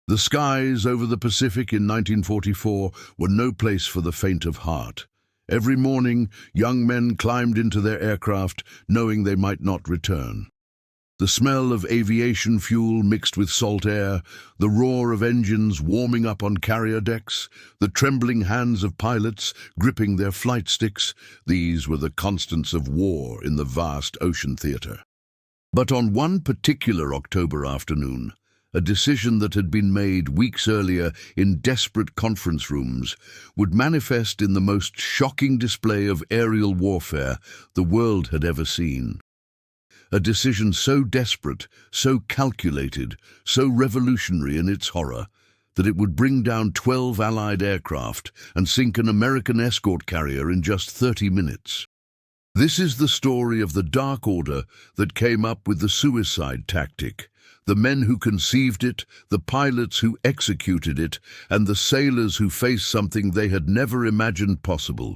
The skies over the Pacific in 1944 were no place for the faint of heart. Every morning, young men climbed into their aircraft, knowing they might not return. The smell of aviation fuel mixed with salt air, the roar of engines warming up on carrier decks, the trembling hands of pilots gripping their flight sticks, these were the constants of war in the vast ocean theater. But on one particular October afternoon, a decision that had been made weeks earlier in desperate conference rooms would manifest in the most shocking display of aerial warfare the world had ever seen. A decision so desperate, so calculated, so revolutionary in its horror, that it would bring down 12 Allied aircraft and sink an American escort carrier in just 30 minutes. This is the story of the Dark Order that came up with the suicide tactic, the men who conceived it, the pilots who executed it, and the sailors who faced something they had never imagined possible.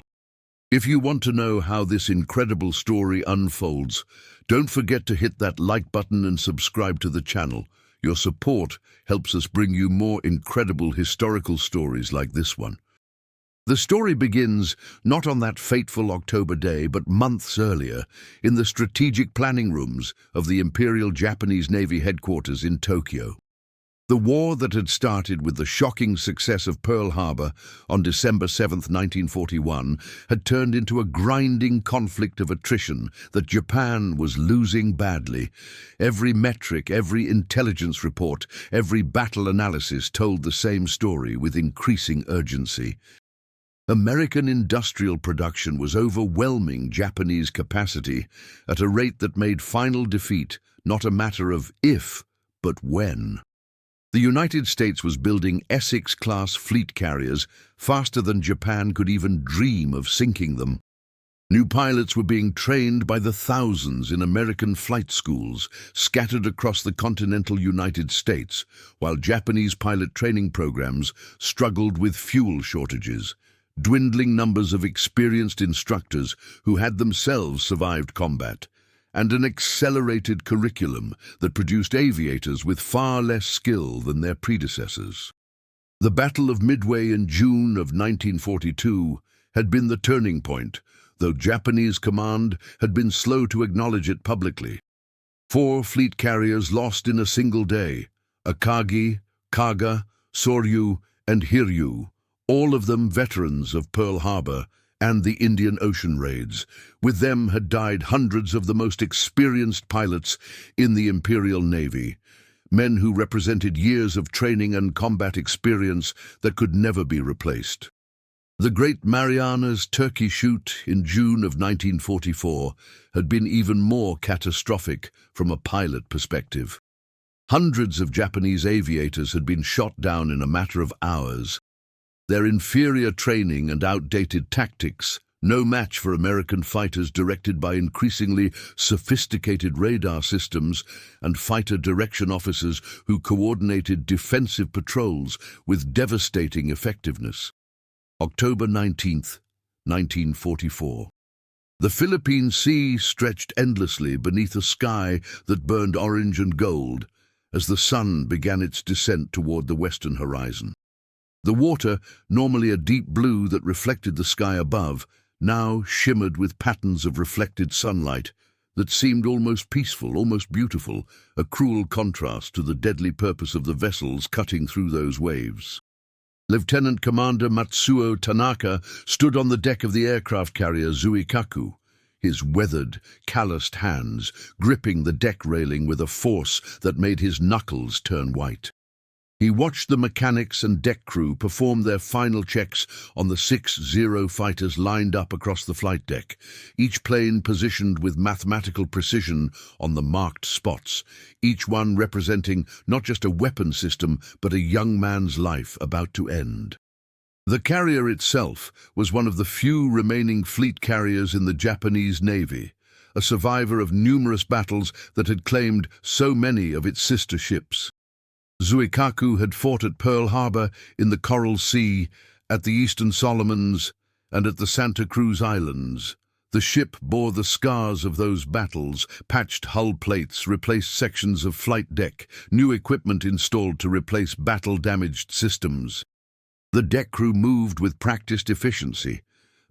If you want to know how this incredible story unfolds, don't forget to hit that like button and subscribe to the channel. Your support helps us bring you more incredible historical stories like this one. The story begins not on that fateful October day, but months earlier, in the strategic planning rooms of the Imperial Japanese Navy headquarters in Tokyo. The war that had started with the shocking success of Pearl Harbor on December 7, 1941, had turned into a grinding conflict of attrition that Japan was losing badly. Every metric, every intelligence report, every battle analysis told the same story with increasing urgency. American industrial production was overwhelming Japanese capacity at a rate that made final defeat not a matter of if, but when. The United States was building Essex-class fleet carriers faster than Japan could even dream of sinking them. New pilots were being trained by the thousands in American flight schools scattered across the continental United States, while Japanese pilot training programs struggled with fuel shortages, dwindling numbers of experienced instructors who had themselves survived combat, and an accelerated curriculum that produced aviators with far less skill than their predecessors. The Battle of Midway in June of 1942 had been the turning point, though Japanese command had been slow to acknowledge it publicly. 4 fleet carriers lost in a single day: Akagi, Kaga, Soryu, and Hiryu, all of them veterans of Pearl Harbor and the Indian Ocean raids. With them had died hundreds of the most experienced pilots in the Imperial Navy, men who represented years of training and combat experience that could never be replaced. The Great Marianas Turkey Shoot in June of 1944 had been even more catastrophic from a pilot perspective. Hundreds of Japanese aviators had been shot down in a matter of hours. Their inferior training and outdated tactics, no match for American fighters directed by increasingly sophisticated radar systems and fighter direction officers who coordinated defensive patrols with devastating effectiveness. October 19, 1944. The Philippine Sea stretched endlessly beneath a sky that burned orange and gold as the sun began its descent toward the western horizon. The water, normally a deep blue that reflected the sky above, now shimmered with patterns of reflected sunlight that seemed almost peaceful, almost beautiful, a cruel contrast to the deadly purpose of the vessels cutting through those waves. Lieutenant Commander Matsuo Tanaka stood on the deck of the aircraft carrier Zuikaku, his weathered, calloused hands gripping the deck railing with a force that made his knuckles turn white. He watched the mechanics and deck crew perform their final checks on the 6 Zero fighters lined up across the flight deck, each plane positioned with mathematical precision on the marked spots, each one representing not just a weapon system, but a young man's life about to end. The carrier itself was one of the few remaining fleet carriers in the Japanese Navy, a survivor of numerous battles that had claimed so many of its sister ships. Zuikaku had fought at Pearl Harbor, in the Coral Sea, at the Eastern Solomons, and at the Santa Cruz Islands. The ship bore the scars of those battles, patched hull plates, replaced sections of flight deck, new equipment installed to replace battle-damaged systems. The deck crew moved with practiced efficiency,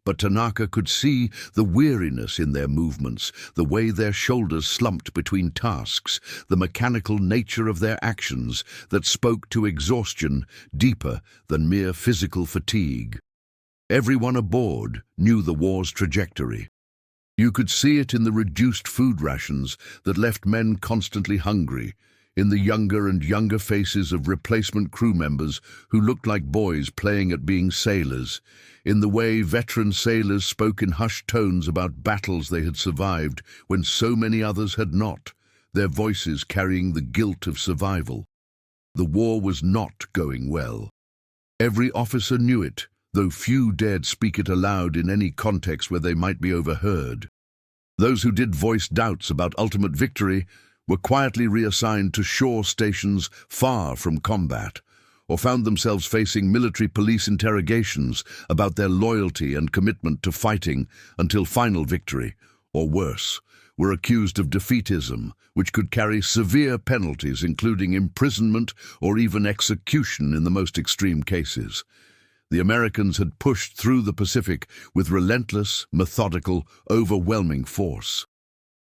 but Tanaka could see the weariness in their movements, the way their shoulders slumped between tasks, the mechanical nature of their actions that spoke to exhaustion deeper than mere physical fatigue. Everyone aboard knew the war's trajectory. You could see it in the reduced food rations that left men constantly hungry, in the younger and younger faces of replacement crew members who looked like boys playing at being sailors, in the way veteran sailors spoke in hushed tones about battles they had survived when so many others had not, their voices carrying the guilt of survival. The war was not going well. Every officer knew it, though few dared speak it aloud in any context where they might be overheard. Those who did voice doubts about ultimate victory were quietly reassigned to shore stations far from combat, or found themselves facing military police interrogations about their loyalty and commitment to fighting until final victory, or worse, were accused of defeatism, which could carry severe penalties including imprisonment or even execution in the most extreme cases. The Americans had pushed through the Pacific with relentless, methodical, overwhelming force.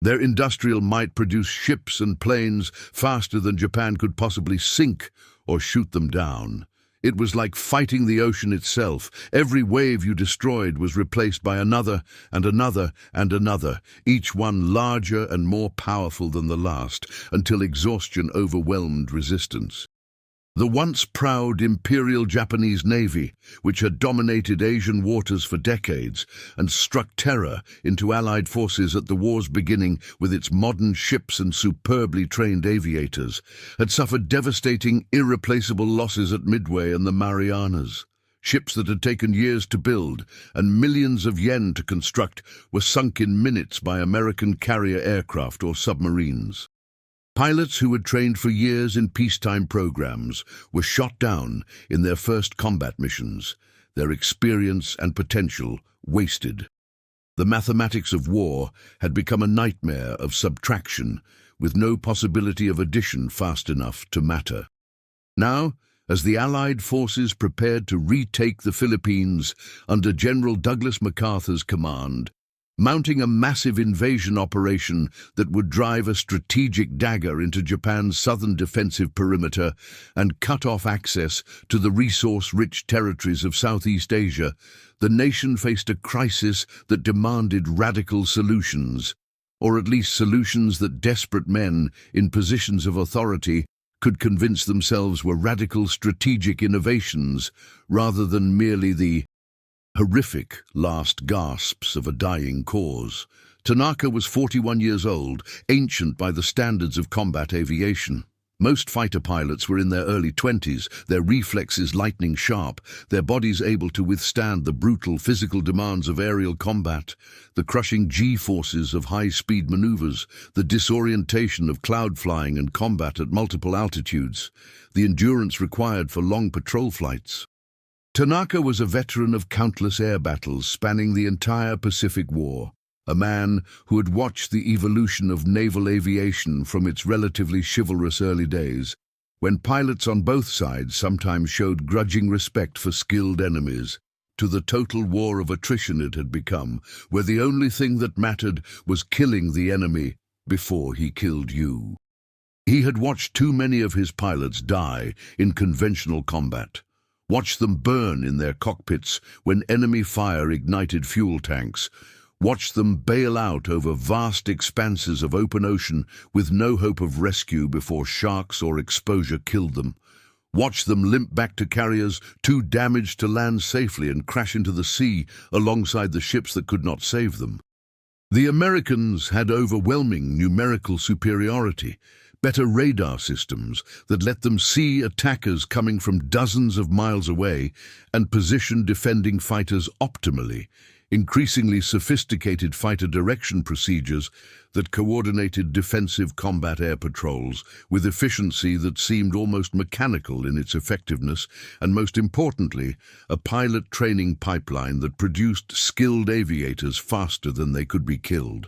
Their industrial might produced ships and planes faster than Japan could possibly sink or shoot them down. It was like fighting the ocean itself. Every wave you destroyed was replaced by another and another and another, each one larger and more powerful than the last, until exhaustion overwhelmed resistance. The once proud Imperial Japanese Navy, which had dominated Asian waters for decades and struck terror into Allied forces at the war's beginning with its modern ships and superbly trained aviators, had suffered devastating, irreplaceable losses at Midway and the Marianas. Ships that had taken years to build and millions of yen to construct were sunk in minutes by American carrier aircraft or submarines. Pilots who had trained for years in peacetime programs were shot down in their first combat missions, their experience and potential wasted. The mathematics of war had become a nightmare of subtraction, with no possibility of addition fast enough to matter. Now, as the Allied forces prepared to retake the Philippines under General Douglas MacArthur's command, mounting a massive invasion operation that would drive a strategic dagger into Japan's southern defensive perimeter and cut off access to the resource-rich territories of Southeast Asia, the nation faced a crisis that demanded radical solutions, or at least solutions that desperate men in positions of authority could convince themselves were radical strategic innovations rather than merely the horrific last gasps of a dying cause. Tanaka was 41 years old, ancient by the standards of combat aviation. Most fighter pilots were in their early 20s, their reflexes lightning sharp, their bodies able to withstand the brutal physical demands of aerial combat, the crushing G-forces of high-speed maneuvers, the disorientation of cloud flying and combat at multiple altitudes, the endurance required for long patrol flights. Tanaka was a veteran of countless air battles spanning the entire Pacific War, a man who had watched the evolution of naval aviation from its relatively chivalrous early days, when pilots on both sides sometimes showed grudging respect for skilled enemies, to the total war of attrition it had become, where the only thing that mattered was killing the enemy before he killed you. He had watched too many of his pilots die in conventional combat, watched them burn in their cockpits when enemy fire ignited fuel tanks, watched them bail out over vast expanses of open ocean with no hope of rescue before sharks or exposure killed them, watched them limp back to carriers too damaged to land safely and crash into the sea alongside the ships that could not save them. The Americans had overwhelming numerical superiority, better radar systems that let them see attackers coming from dozens of miles away and position defending fighters optimally, increasingly sophisticated fighter direction procedures that coordinated defensive combat air patrols with efficiency that seemed almost mechanical in its effectiveness, and most importantly, a pilot training pipeline that produced skilled aviators faster than they could be killed.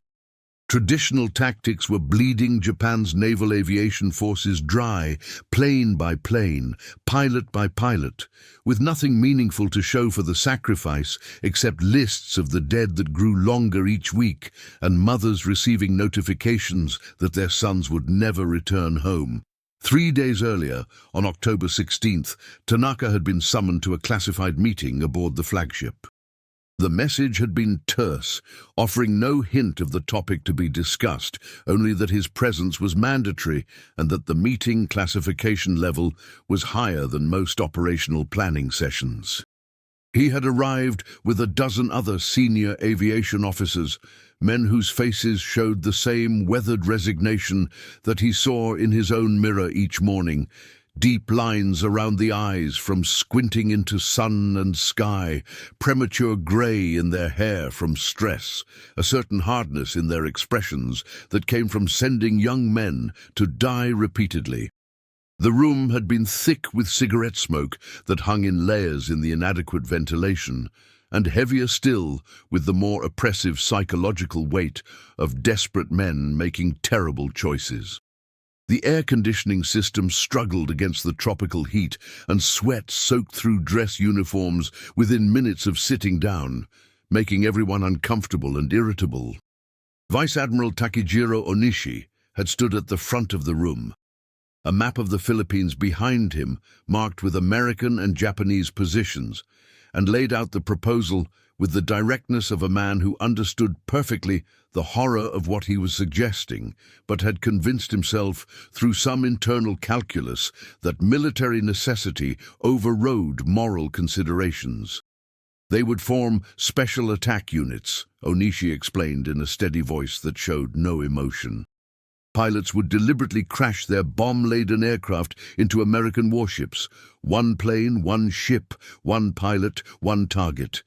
Traditional tactics were bleeding Japan's naval aviation forces dry, plane by plane, pilot by pilot, with nothing meaningful to show for the sacrifice except lists of the dead that grew longer each week and mothers receiving notifications that their sons would never return home. 3 days earlier, on October 16th, Tanaka had been summoned to a classified meeting aboard the flagship. The message had been terse, offering no hint of the topic to be discussed, only that his presence was mandatory and that the meeting classification level was higher than most operational planning sessions. He had arrived with a dozen other senior aviation officers, men whose faces showed the same weathered resignation that he saw in his own mirror each morning. Deep lines around the eyes from squinting into sun and sky, premature grey in their hair from stress, a certain hardness in their expressions that came from sending young men to die repeatedly. The room had been thick with cigarette smoke that hung in layers in the inadequate ventilation, and heavier still with the more oppressive psychological weight of desperate men making terrible choices. The air conditioning system struggled against the tropical heat, and sweat soaked through dress uniforms within minutes of sitting down, making everyone uncomfortable and irritable. Vice Admiral Takejiro Onishi had stood at the front of the room, a map of the Philippines behind him marked with American and Japanese positions, and laid out the proposal with the directness of a man who understood perfectly the horror of what he was suggesting, but had convinced himself through some internal calculus that military necessity overrode moral considerations. They would form special attack units, Onishi explained in a steady voice that showed no emotion. Pilots would deliberately crash their bomb-laden aircraft into American warships. One plane, one ship, one pilot, one target.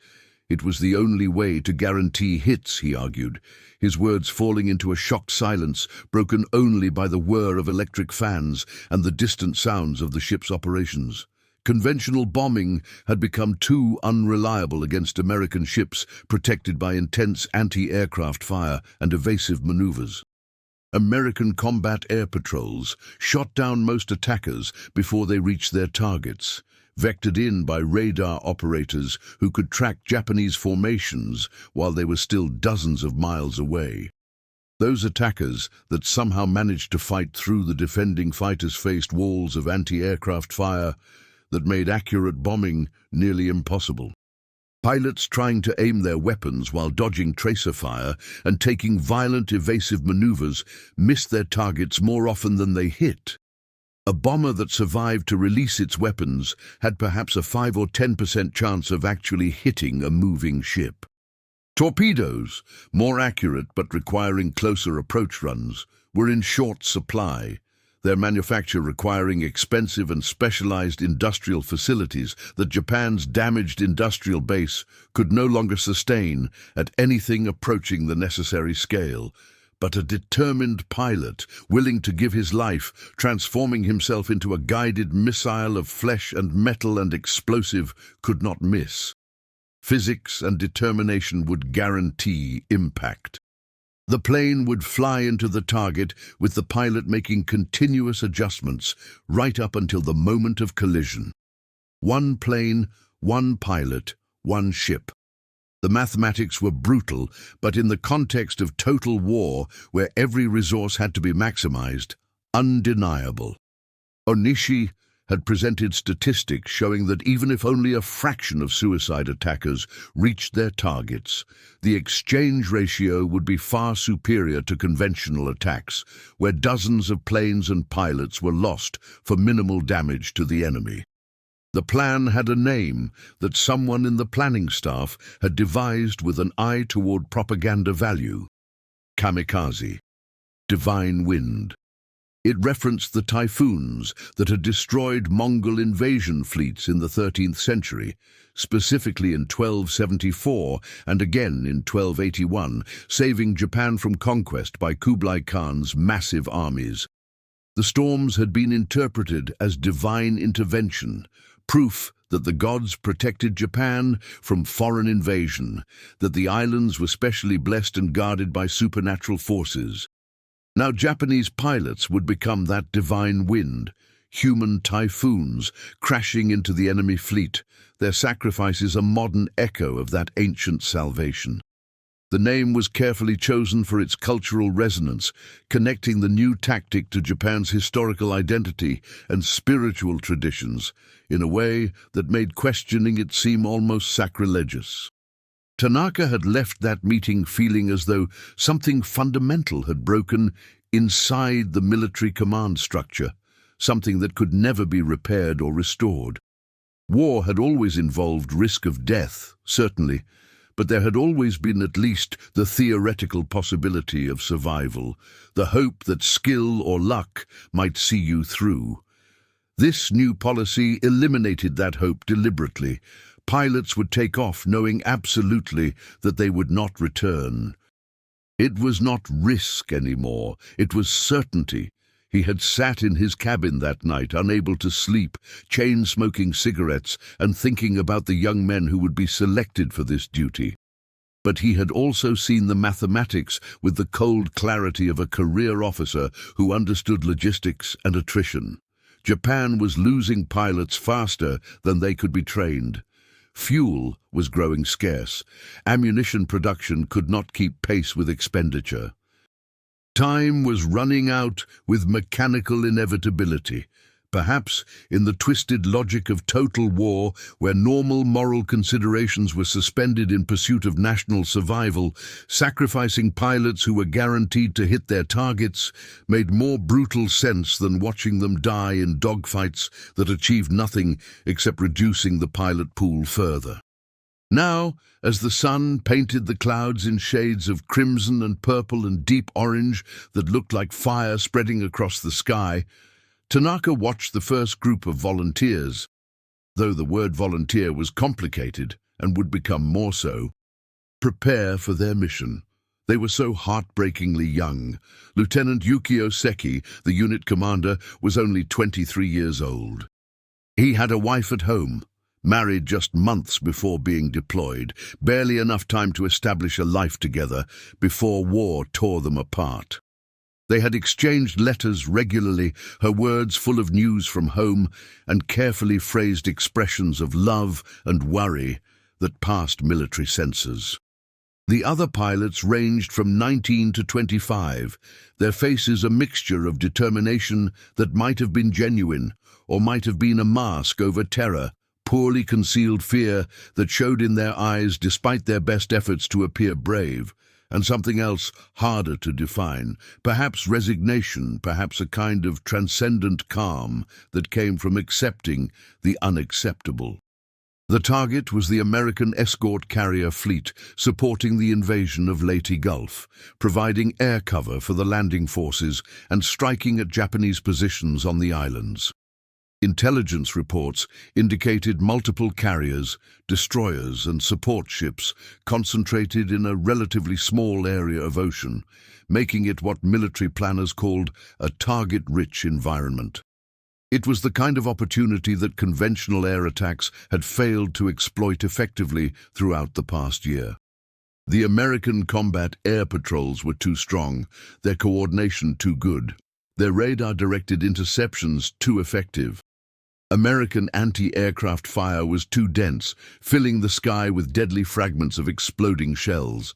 It was the only way to guarantee hits, he argued, his words falling into a shocked silence broken only by the whir of electric fans and the distant sounds of the ship's operations. Conventional bombing had become too unreliable against American ships protected by intense anti-aircraft fire and evasive maneuvers. American combat air patrols shot down most attackers before they reached their targets, vectored in by radar operators who could track Japanese formations while they were still dozens of miles away. Those attackers that somehow managed to fight through the defending fighters faced walls of anti-aircraft fire that made accurate bombing nearly impossible. Pilots trying to aim their weapons while dodging tracer fire and taking violent evasive maneuvers missed their targets more often than they hit. A bomber that survived to release its weapons had perhaps a 5 or 10% chance of actually hitting a moving ship. Torpedoes, more accurate but requiring closer approach runs, were in short supply, their manufacture requiring expensive and specialized industrial facilities that Japan's damaged industrial base could no longer sustain at anything approaching the necessary scale. But a determined pilot, willing to give his life, transforming himself into a guided missile of flesh and metal and explosive, could not miss. Physics and determination would guarantee impact. The plane would fly into the target with the pilot making continuous adjustments right up until the moment of collision. One plane, one pilot, one ship. The mathematics were brutal, but in the context of total war, where every resource had to be maximized, undeniable. Onishi had presented statistics showing that even if only a fraction of suicide attackers reached their targets, the exchange ratio would be far superior to conventional attacks, where dozens of planes and pilots were lost for minimal damage to the enemy. The plan had a name that someone in the planning staff had devised with an eye toward propaganda value: kamikaze, divine wind. It referenced the typhoons that had destroyed Mongol invasion fleets in the 13th century, specifically in 1274 and again in 1281, saving Japan from conquest by Kublai Khan's massive armies. The storms had been interpreted as divine intervention, proof that the gods protected Japan from foreign invasion, that the islands were specially blessed and guarded by supernatural forces. Now Japanese pilots would become that divine wind, human typhoons crashing into the enemy fleet, their sacrifices a modern echo of that ancient salvation. The name was carefully chosen for its cultural resonance, connecting the new tactic to Japan's historical identity and spiritual traditions in a way that made questioning it seem almost sacrilegious. Tanaka had left that meeting feeling as though something fundamental had broken inside the military command structure, something that could never be repaired or restored. War had always involved risk of death, certainly, but there had always been at least the theoretical possibility of survival, the hope that skill or luck might see you through. This new policy eliminated that hope deliberately. Pilots would take off knowing absolutely that they would not return. It was not risk anymore, it was certainty. He had sat in his cabin that night, unable to sleep, chain-smoking cigarettes and thinking about the young men who would be selected for this duty. But he had also seen the mathematics with the cold clarity of a career officer who understood logistics and attrition. Japan was losing pilots faster than they could be trained. Fuel was growing scarce. Ammunition production could not keep pace with expenditure. Time was running out with mechanical inevitability. Perhaps in the twisted logic of total war, where normal moral considerations were suspended in pursuit of national survival, sacrificing pilots who were guaranteed to hit their targets made more brutal sense than watching them die in dogfights that achieved nothing except reducing the pilot pool further. Now, as the sun painted the clouds in shades of crimson and purple and deep orange that looked like fire spreading across the sky, Tanaka watched the first group of volunteers, though the word volunteer was complicated and would become more so, prepare for their mission. They were so heartbreakingly young. Lieutenant Yukio Seki, the unit commander, was only 23 years old. He had a wife at home, married just months before being deployed, barely enough time to establish a life together before war tore them apart. They had exchanged letters regularly, her words full of news from home and carefully phrased expressions of love and worry that passed military censors. The other pilots ranged from 19 to 25, their faces a mixture of determination that might have been genuine or might have been a mask over terror, poorly concealed fear that showed in their eyes despite their best efforts to appear brave, and something else harder to define, perhaps resignation, perhaps a kind of transcendent calm that came from accepting the unacceptable. The target was the American escort carrier fleet supporting the invasion of Leyte Gulf, providing air cover for the landing forces and striking at Japanese positions on the islands. Intelligence reports indicated multiple carriers, destroyers and support ships concentrated in a relatively small area of ocean, making it what military planners called a target-rich environment. It was the kind of opportunity that conventional air attacks had failed to exploit effectively throughout the past year. The American combat air patrols were too strong, their coordination too good, their radar-directed interceptions too effective. American anti-aircraft fire was too dense, filling the sky with deadly fragments of exploding shells.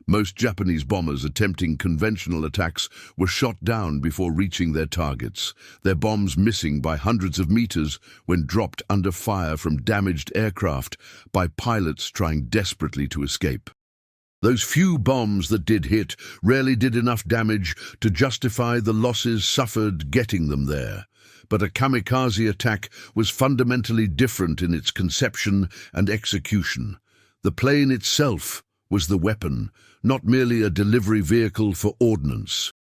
Most Japanese bombers attempting conventional attacks were shot down before reaching their targets, their bombs missing by hundreds of meters when dropped under fire from damaged aircraft by pilots trying desperately to escape. Those few bombs that did hit rarely did enough damage to justify the losses suffered getting them there. But a kamikaze attack was fundamentally different in its conception and execution. The plane itself was the weapon, not merely a delivery vehicle for ordnance.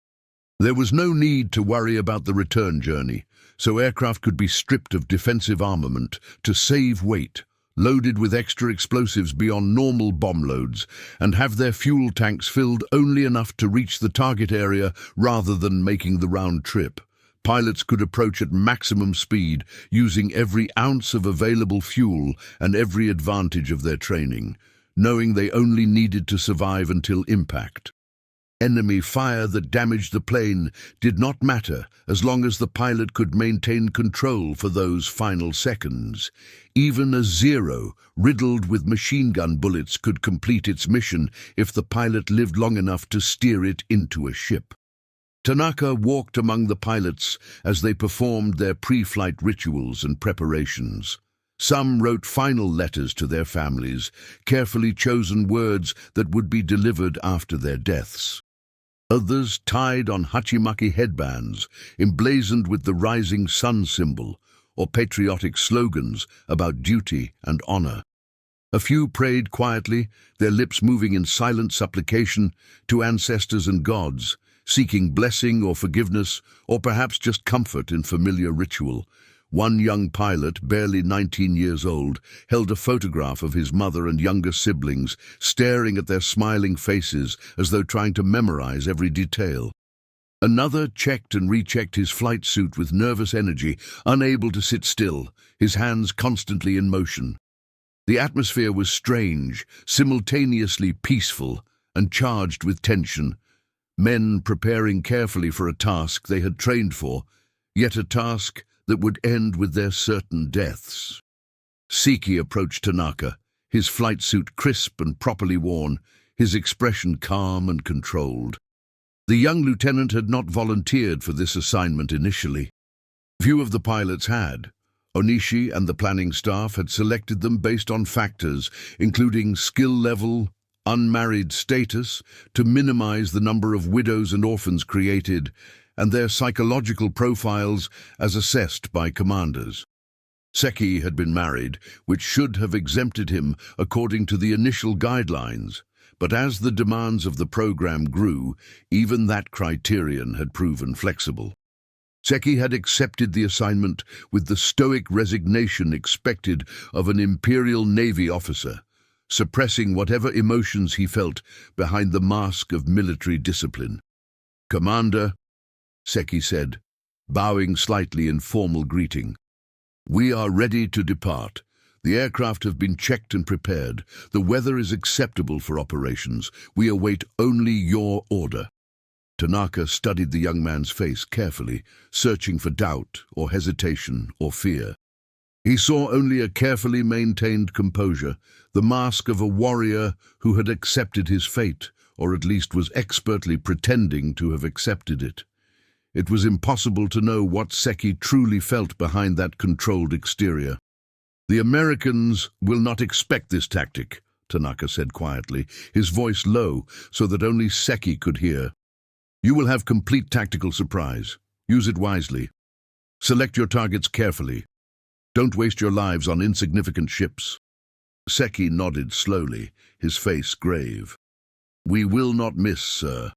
There was no need to worry about the return journey, so aircraft could be stripped of defensive armament to save weight, loaded with extra explosives beyond normal bomb loads, and have their fuel tanks filled only enough to reach the target area rather than making the round trip. Pilots could approach at maximum speed, using every ounce of available fuel and every advantage of their training, knowing they only needed to survive until impact. Enemy fire that damaged the plane did not matter as long as the pilot could maintain control for those final seconds. Even a Zero, riddled with machine gun bullets, could complete its mission if the pilot lived long enough to steer it into a ship. Tanaka walked among the pilots as they performed their pre-flight rituals and preparations. Some wrote final letters to their families, carefully chosen words that would be delivered after their deaths. Others tied on hachimaki headbands, emblazoned with the rising sun symbol, or patriotic slogans about duty and honor. A few prayed quietly, their lips moving in silent supplication to ancestors and gods, seeking blessing or forgiveness, or perhaps just comfort in familiar ritual. One young pilot, barely 19 years old, held a photograph of his mother and younger siblings, staring at their smiling faces as though trying to memorize every detail. Another checked and rechecked his flight suit with nervous energy, unable to sit still, his hands constantly in motion. The atmosphere was strange, simultaneously peaceful, and charged with tension. Men preparing carefully for a task they had trained for, yet a task that would end with their certain deaths. Seki approached Tanaka, his flight suit crisp and properly worn, his expression calm and controlled. The young lieutenant had not volunteered for this assignment initially. Few of the pilots had. Onishi and the planning staff had selected them based on factors, including skill level, unmarried status, to minimize the number of widows and orphans created, and their psychological profiles as assessed by commanders. Seki had been married, which should have exempted him according to the initial guidelines, but as the demands of the program grew, even that criterion had proven flexible. Seki had accepted the assignment with the stoic resignation expected of an Imperial Navy officer, suppressing whatever emotions he felt behind the mask of military discipline. "Commander," Seki said, bowing slightly in formal greeting, "we are ready to depart. The aircraft have been checked and prepared. The weather is acceptable for operations. We await only your order." Tanaka studied the young man's face carefully, searching for doubt or hesitation or fear. He saw only a carefully maintained composure, the mask of a warrior who had accepted his fate, or at least was expertly pretending to have accepted it. It was impossible to know what Seki truly felt behind that controlled exterior. "The Americans will not expect this tactic," Tanaka said quietly, his voice low so that only Seki could hear. "You will have complete tactical surprise. Use it wisely. Select your targets carefully. Don't waste your lives on insignificant ships." Seki nodded slowly, his face grave. "We will not miss, sir.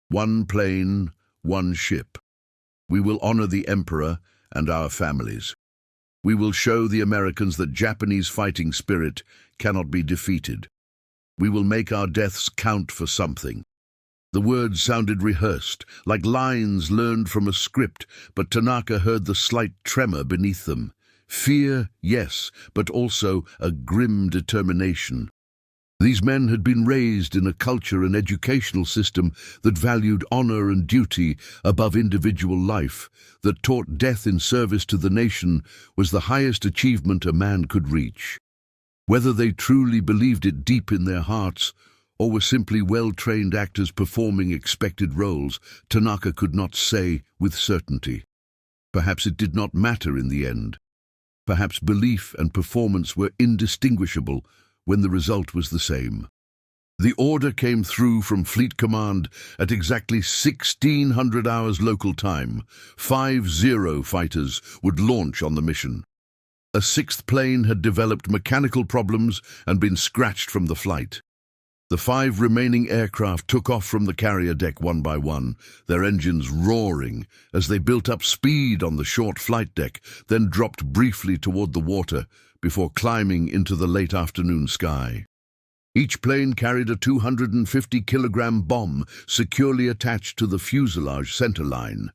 One plane, one ship. We will honor the Emperor and our families. We will show the Americans that Japanese fighting spirit cannot be defeated. We will make our deaths count for something." The words sounded rehearsed, like lines learned from a script, but Tanaka heard the slight tremor beneath them. Fear, yes, but also a grim determination. These men had been raised in a culture and educational system that valued honor and duty above individual life, that taught death in service to the nation was the highest achievement a man could reach. Whether they truly believed it deep in their hearts, or were simply well-trained actors performing expected roles, Tanaka could not say with certainty. Perhaps it did not matter in the end. Perhaps belief and performance were indistinguishable when the result was the same. The order came through from Fleet Command at exactly 1600 hours local time. 5 Zero fighters would launch on the mission. A sixth plane had developed mechanical problems and been scratched from the flight. The 5 remaining aircraft took off from the carrier deck one by one, their engines roaring as they built up speed on the short flight deck, then dropped briefly toward the water before climbing into the late afternoon sky. Each plane carried a 250-kilogram bomb securely attached to the fuselage centerline,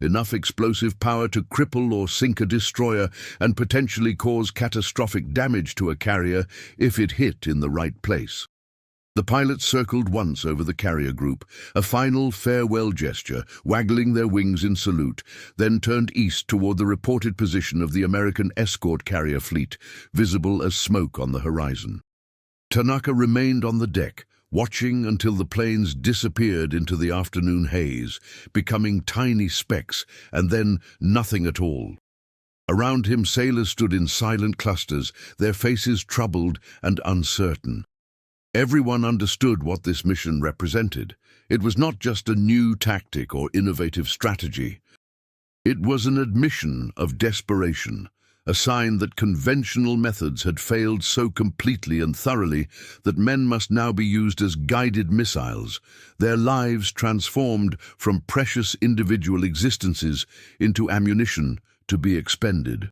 enough explosive power to cripple or sink a destroyer and potentially cause catastrophic damage to a carrier if it hit in the right place. The pilots circled once over the carrier group, a final farewell gesture, waggling their wings in salute, then turned east toward the reported position of the American escort carrier fleet, visible as smoke on the horizon. Tanaka remained on the deck, watching until the planes disappeared into the afternoon haze, becoming tiny specks, and then nothing at all. Around him, sailors stood in silent clusters, their faces troubled and uncertain. Everyone understood what this mission represented. It was not just a new tactic or innovative strategy. It was an admission of desperation, a sign that conventional methods had failed so completely and thoroughly that men must now be used as guided missiles, their lives transformed from precious individual existences into ammunition to be expended.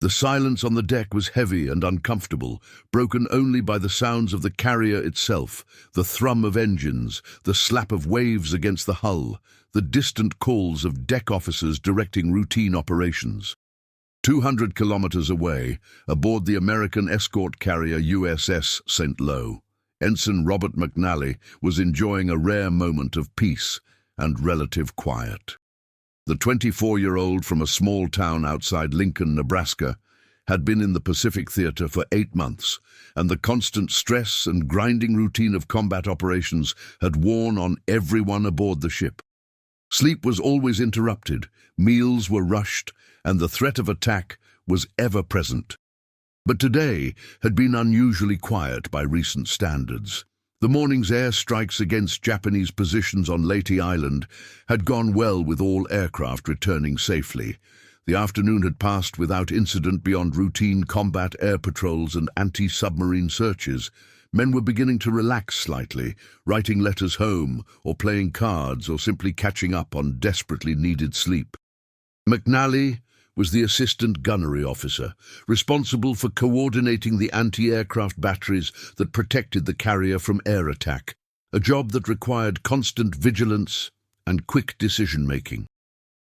The silence on the deck was heavy and uncomfortable, broken only by the sounds of the carrier itself, the thrum of engines, the slap of waves against the hull, the distant calls of deck officers directing routine operations. 200 kilometers away, aboard the American escort carrier USS St. Lo, Ensign Robert McNally was enjoying a rare moment of peace and relative quiet. The 24-year-old from a small town outside Lincoln, Nebraska, had been in the Pacific Theater for 8 months, and the constant stress and grinding routine of combat operations had worn on everyone aboard the ship. Sleep was always interrupted, meals were rushed, and the threat of attack was ever present. But today had been unusually quiet by recent standards. The morning's airstrikes against Japanese positions on Leyte Island had gone well, with all aircraft returning safely. The afternoon had passed without incident beyond routine combat air patrols and anti-submarine searches. Men were beginning to relax slightly, writing letters home or playing cards or simply catching up on desperately needed sleep. McNally was the assistant gunnery officer, responsible for coordinating the anti-aircraft batteries that protected the carrier from air attack, a job that required constant vigilance and quick decision-making.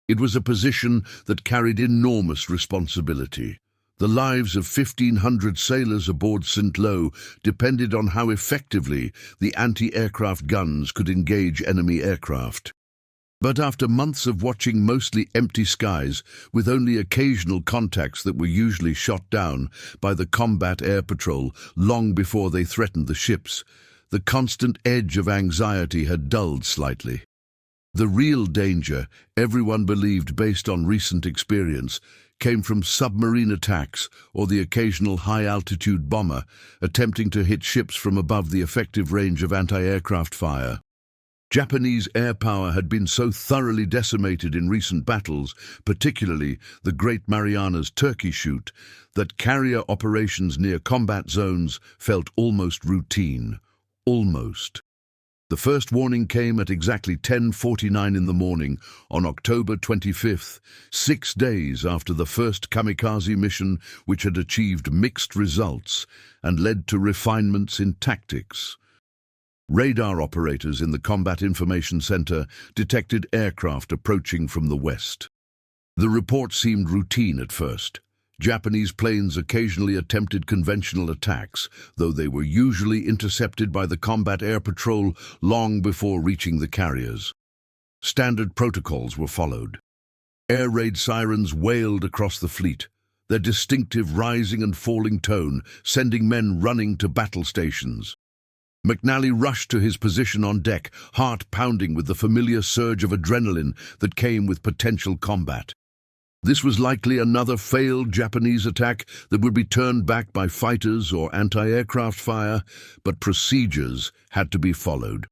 It was a position that carried enormous responsibility. The lives of 1,500 sailors aboard St. Lo depended on how effectively the anti-aircraft guns could engage enemy aircraft. But after months of watching mostly empty skies, with only occasional contacts that were usually shot down by the combat air patrol long before they threatened the ships, the constant edge of anxiety had dulled slightly. The real danger, everyone believed based on recent experience, came from submarine attacks or the occasional high-altitude bomber attempting to hit ships from above the effective range of anti-aircraft fire. Japanese air power had been so thoroughly decimated in recent battles, particularly the Great Marianas Turkey Shoot, that carrier operations near combat zones felt almost routine. Almost. The first warning came at exactly 10:49 in the morning on October 25th, 6 days after the first kamikaze mission, which had achieved mixed results and led to refinements in tactics. Radar operators in the Combat Information Center detected aircraft approaching from the west. The report seemed routine at first. Japanese planes occasionally attempted conventional attacks, though they were usually intercepted by the combat air patrol long before reaching the carriers. Standard protocols were followed. Air raid sirens wailed across the fleet, their distinctive rising and falling tone sending men running to battle stations. McNally rushed to his position on deck, heart pounding with the familiar surge of adrenaline that came with potential combat. This was likely another failed Japanese attack that would be turned back by fighters or anti-aircraft fire, but procedures had to be followed.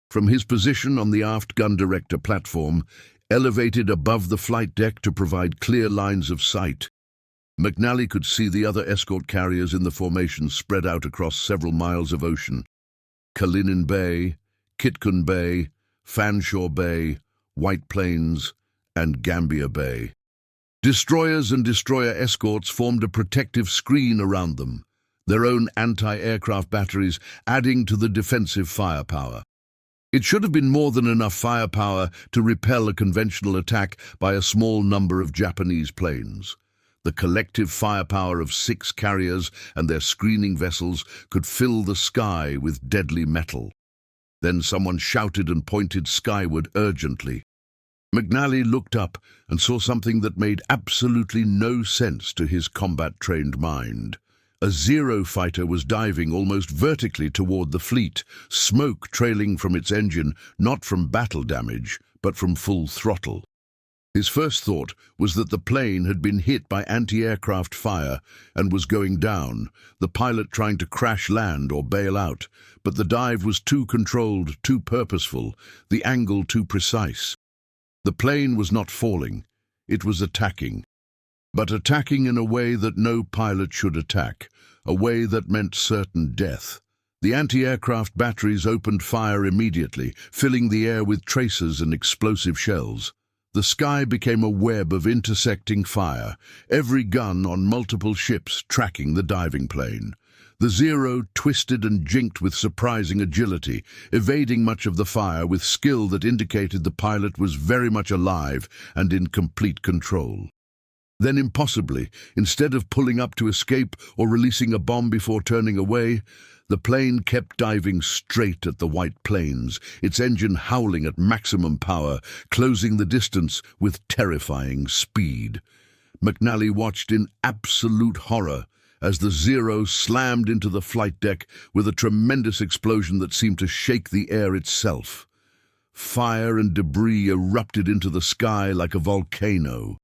From his position on the aft gun director platform, elevated above the flight deck to provide clear lines of sight, McNally could see the other escort carriers in the formation spread out across several miles of ocean. Kalinin Bay, Kitkun Bay, Fanshawe Bay, White Plains, and Gambier Bay. Destroyers and destroyer escorts formed a protective screen around them, their own anti-aircraft batteries adding to the defensive firepower. It should have been more than enough firepower to repel a conventional attack by a small number of Japanese planes. The collective firepower of 6 carriers and their screening vessels could fill the sky with deadly metal. Then someone shouted and pointed skyward urgently. McNally looked up and saw something that made absolutely no sense to his combat-trained mind. A Zero fighter was diving almost vertically toward the fleet, smoke trailing from its engine, not from battle damage, but from full throttle. His first thought was that the plane had been hit by anti-aircraft fire and was going down, the pilot trying to crash land or bail out, but the dive was too controlled, too purposeful, the angle too precise. The plane was not falling, it was attacking. But attacking in a way that no pilot should attack, a way that meant certain death. The anti-aircraft batteries opened fire immediately, filling the air with tracers and explosive shells. The sky became a web of intersecting fire, every gun on multiple ships tracking the diving plane. The Zero twisted and jinked with surprising agility, evading much of the fire with skill that indicated the pilot was very much alive and in complete control. Then impossibly, instead of pulling up to escape or releasing a bomb before turning away, the plane kept diving straight at the White Plains, its engine howling at maximum power, closing the distance with terrifying speed. McNally watched in absolute horror as the Zero slammed into the flight deck with a tremendous explosion that seemed to shake the air itself. Fire and debris erupted into the sky like a volcano.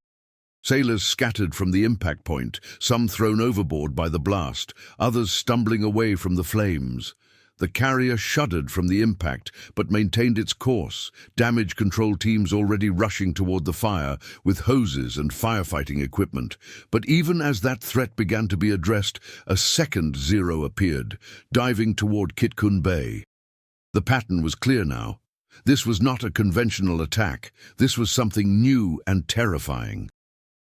Sailors scattered from the impact point, some thrown overboard by the blast, others stumbling away from the flames. The carrier shuddered from the impact, but maintained its course, damage control teams already rushing toward the fire with hoses and firefighting equipment. But even as that threat began to be addressed, a second Zero appeared, diving toward Kitkun Bay. The pattern was clear now. This was not a conventional attack. This was something new and terrifying.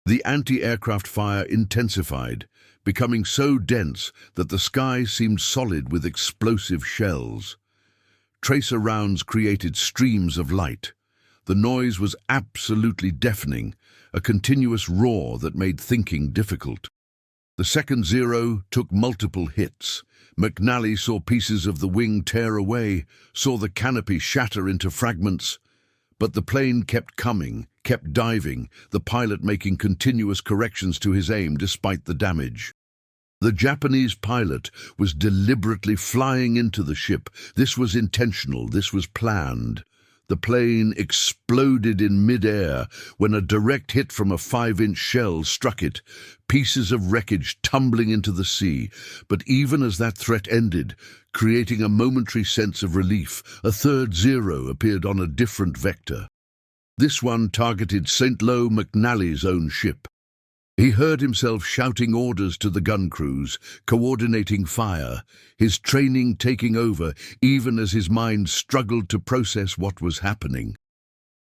The anti-aircraft fire intensified, becoming so dense that the sky seemed solid with explosive shells. Tracer rounds created streams of light. The noise was absolutely deafening, a continuous roar that made thinking difficult. The second Zero took multiple hits. McNally saw pieces of the wing tear away, saw the canopy shatter into fragments. But the plane kept coming, kept diving, the pilot making continuous corrections to his aim despite the damage. The Japanese pilot was deliberately flying into the ship. This was intentional, this was planned. The plane exploded in mid-air when a direct hit from a 5-inch shell struck it, pieces of wreckage tumbling into the sea. But even as that threat ended, creating a momentary sense of relief, a third Zero appeared on a different vector. This one targeted St. Lo McNally's own ship. He heard himself shouting orders to the gun crews, coordinating fire, his training taking over even as his mind struggled to process what was happening.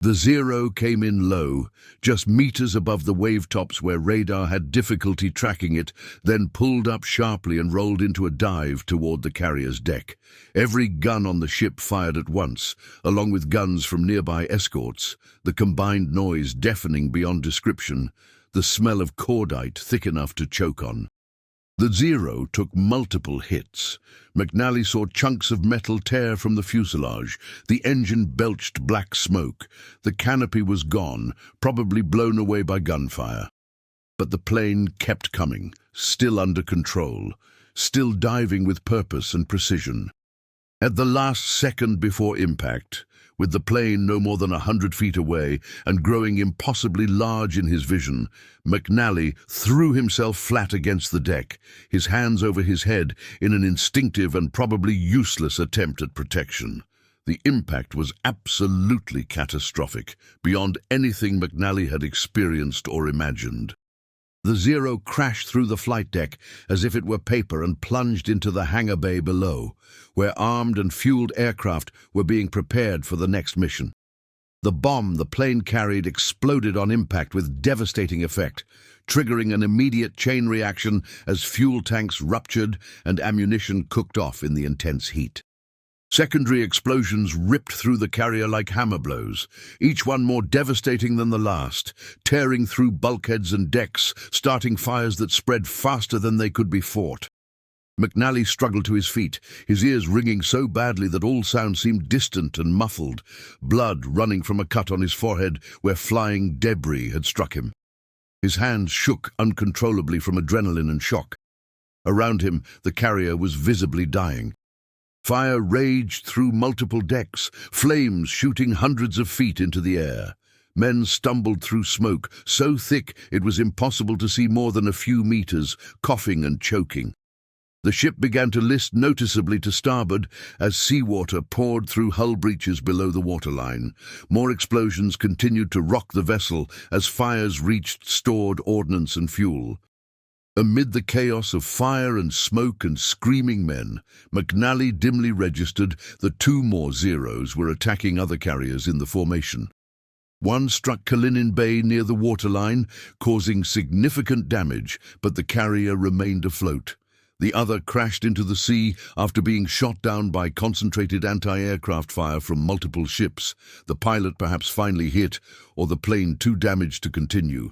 The Zero came in low, just meters above the wavetops where radar had difficulty tracking it, then pulled up sharply and rolled into a dive toward the carrier's deck. Every gun on the ship fired at once, along with guns from nearby escorts, the combined noise deafening beyond description, the smell of cordite thick enough to choke on. The Zero took multiple hits. McNally saw chunks of metal tear from the fuselage. The engine belched black smoke. The canopy was gone, probably blown away by gunfire. But the plane kept coming, still under control, still diving with purpose and precision. At the last second before impact, with the plane no more than 100 feet away and growing impossibly large in his vision, McNally threw himself flat against the deck, his hands over his head in an instinctive and probably useless attempt at protection. The impact was absolutely catastrophic, beyond anything McNally had experienced or imagined. The Zero crashed through the flight deck as if it were paper and plunged into the hangar bay below, where armed and fueled aircraft were being prepared for the next mission. The bomb the plane carried exploded on impact with devastating effect, triggering an immediate chain reaction as fuel tanks ruptured and ammunition cooked off in the intense heat. Secondary explosions ripped through the carrier like hammer blows, each one more devastating than the last, tearing through bulkheads and decks, starting fires that spread faster than they could be fought. McNally struggled to his feet, his ears ringing so badly that all sound seemed distant and muffled, blood running from a cut on his forehead where flying debris had struck him. His hands shook uncontrollably from adrenaline and shock. Around him, the carrier was visibly dying. Fire raged through multiple decks, flames shooting hundreds of feet into the air. Men stumbled through smoke, so thick it was impossible to see more than a few meters, coughing and choking. The ship began to list noticeably to starboard as seawater poured through hull breaches below the waterline. More explosions continued to rock the vessel as fires reached stored ordnance and fuel. Amid the chaos of fire and smoke and screaming men, McNally dimly registered that 2 more Zeros were attacking other carriers in the formation. One struck Kalinin Bay near the waterline, causing significant damage, but the carrier remained afloat. The other crashed into the sea after being shot down by concentrated anti-aircraft fire from multiple ships, the pilot perhaps finally hit, or the plane too damaged to continue.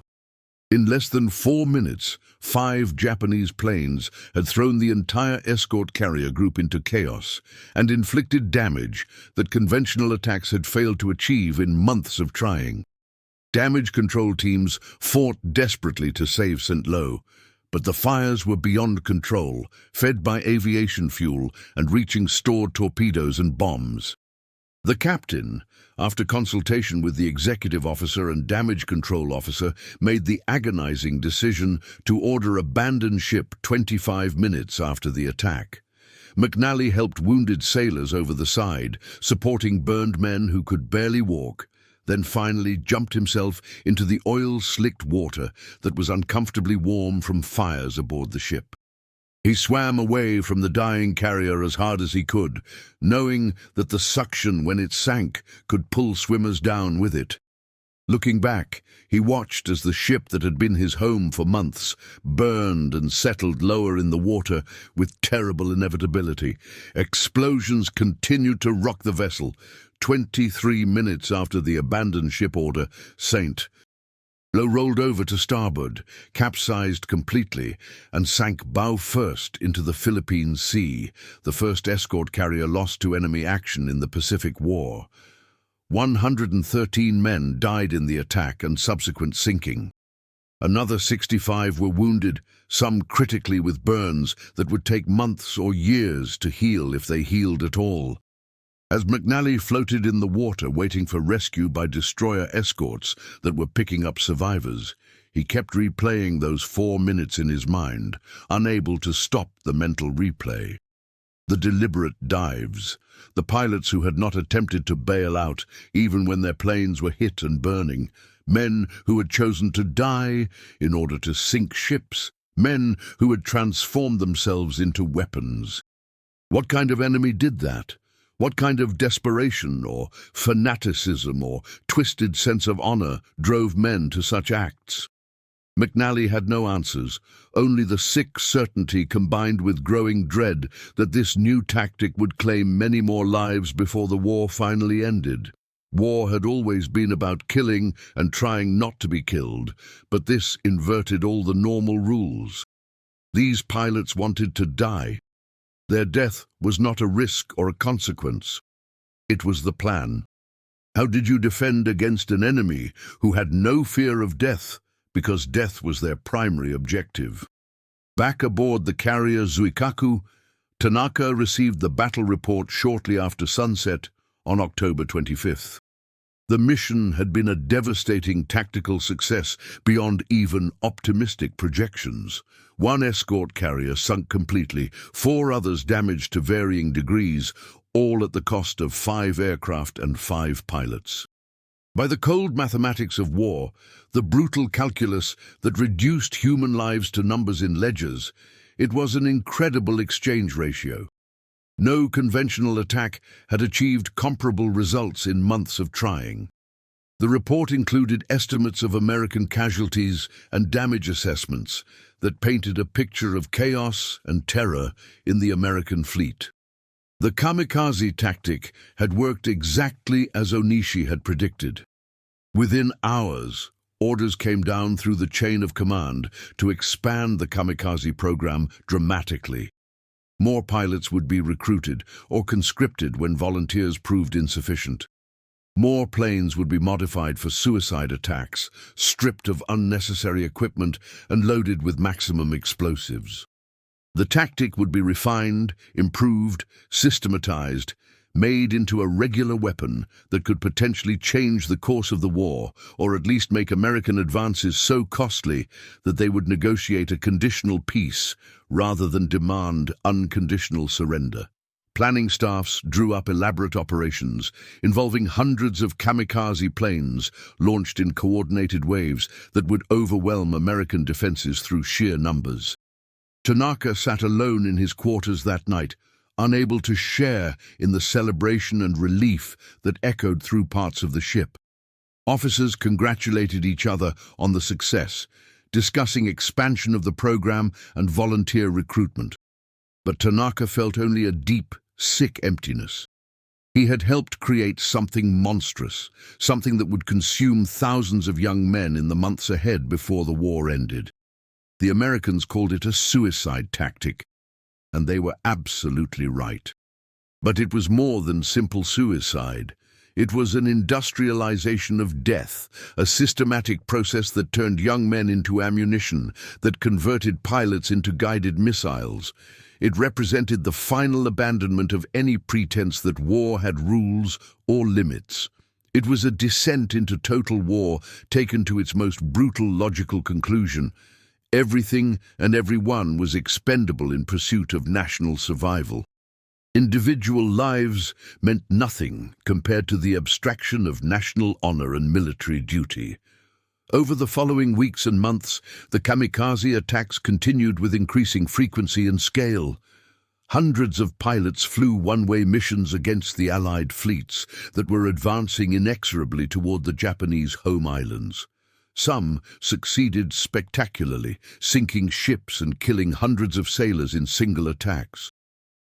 In less than 4 minutes, 5 Japanese planes had thrown the entire escort carrier group into chaos and inflicted damage that conventional attacks had failed to achieve in months of trying. Damage control teams fought desperately to save St. Lo, but the fires were beyond control, fed by aviation fuel and reaching stored torpedoes and bombs. The captain, after consultation with the executive officer and damage control officer, made the agonizing decision to order abandon ship 25 minutes after the attack. McNally helped wounded sailors over the side, supporting burned men who could barely walk, then finally jumped himself into the oil-slicked water that was uncomfortably warm from fires aboard the ship. He swam away from the dying carrier as hard as he could, knowing that the suction when it sank could pull swimmers down with it. Looking back, he watched as the ship that had been his home for months burned and settled lower in the water with terrible inevitability. Explosions continued to rock the vessel. 23 minutes after the abandoned ship order, St. Lo rolled over to starboard, capsized completely, and sank bow first into the Philippine Sea, the first escort carrier lost to enemy action in the Pacific War. 113 men died in the attack and subsequent sinking. Another 65 were wounded, some critically with burns that would take months or years to heal if they healed at all. As McNally floated in the water waiting for rescue by destroyer escorts that were picking up survivors, he kept replaying those 4 minutes in his mind, unable to stop the mental replay. The deliberate dives, the pilots who had not attempted to bail out even when their planes were hit and burning, men who had chosen to die in order to sink ships, men who had transformed themselves into weapons. What kind of enemy did that? What kind of desperation or fanaticism or twisted sense of honor drove men to such acts? McNally had no answers, only the sick certainty combined with growing dread that this new tactic would claim many more lives before the war finally ended. War had always been about killing and trying not to be killed, but this inverted all the normal rules. These pilots wanted to die. Their death was not a risk or a consequence. It was the plan. How did you defend against an enemy who had no fear of death because death was their primary objective? Back aboard the carrier Zuikaku, Tanaka received the battle report shortly after sunset on October 25th. The mission had been a devastating tactical success beyond even optimistic projections. 1 escort carrier sunk completely, 4 others damaged to varying degrees, all at the cost of 5 aircraft and 5 pilots. By the cold mathematics of war, the brutal calculus that reduced human lives to numbers in ledgers, it was an incredible exchange ratio. No conventional attack had achieved comparable results in months of trying. The report included estimates of American casualties and damage assessments that painted a picture of chaos and terror in the American fleet. The kamikaze tactic had worked exactly as Onishi had predicted. Within hours, orders came down through the chain of command to expand the kamikaze program dramatically. More pilots would be recruited or conscripted when volunteers proved insufficient. More planes would be modified for suicide attacks, stripped of unnecessary equipment and loaded with maximum explosives. The tactic would be refined, improved, systematized, made into a regular weapon that could potentially change the course of the war, or at least make American advances so costly that they would negotiate a conditional peace rather than demand unconditional surrender. Planning staffs drew up elaborate operations involving hundreds of kamikaze planes launched in coordinated waves that would overwhelm American defenses through sheer numbers. Tanaka sat alone in his quarters that night, unable to share in the celebration and relief that echoed through parts of the ship. Officers congratulated each other on the success, discussing expansion of the program and volunteer recruitment. But Tanaka felt only a deep, sick emptiness. He had helped create something monstrous, something that would consume thousands of young men in the months ahead before the war ended. The Americans called it a suicide tactic, and they were absolutely right. But it was more than simple suicide. It was an industrialization of death, a systematic process that turned young men into ammunition, that converted pilots into guided missiles. It represented the final abandonment of any pretense that war had rules or limits. It was a descent into total war taken to its most brutal logical conclusion. Everything and everyone was expendable in pursuit of national survival. Individual lives meant nothing compared to the abstraction of national honor and military duty. Over the following weeks and months, the kamikaze attacks continued with increasing frequency and scale. Hundreds of pilots flew one-way missions against the Allied fleets that were advancing inexorably toward the Japanese home islands. Some succeeded spectacularly, sinking ships and killing hundreds of sailors in single attacks.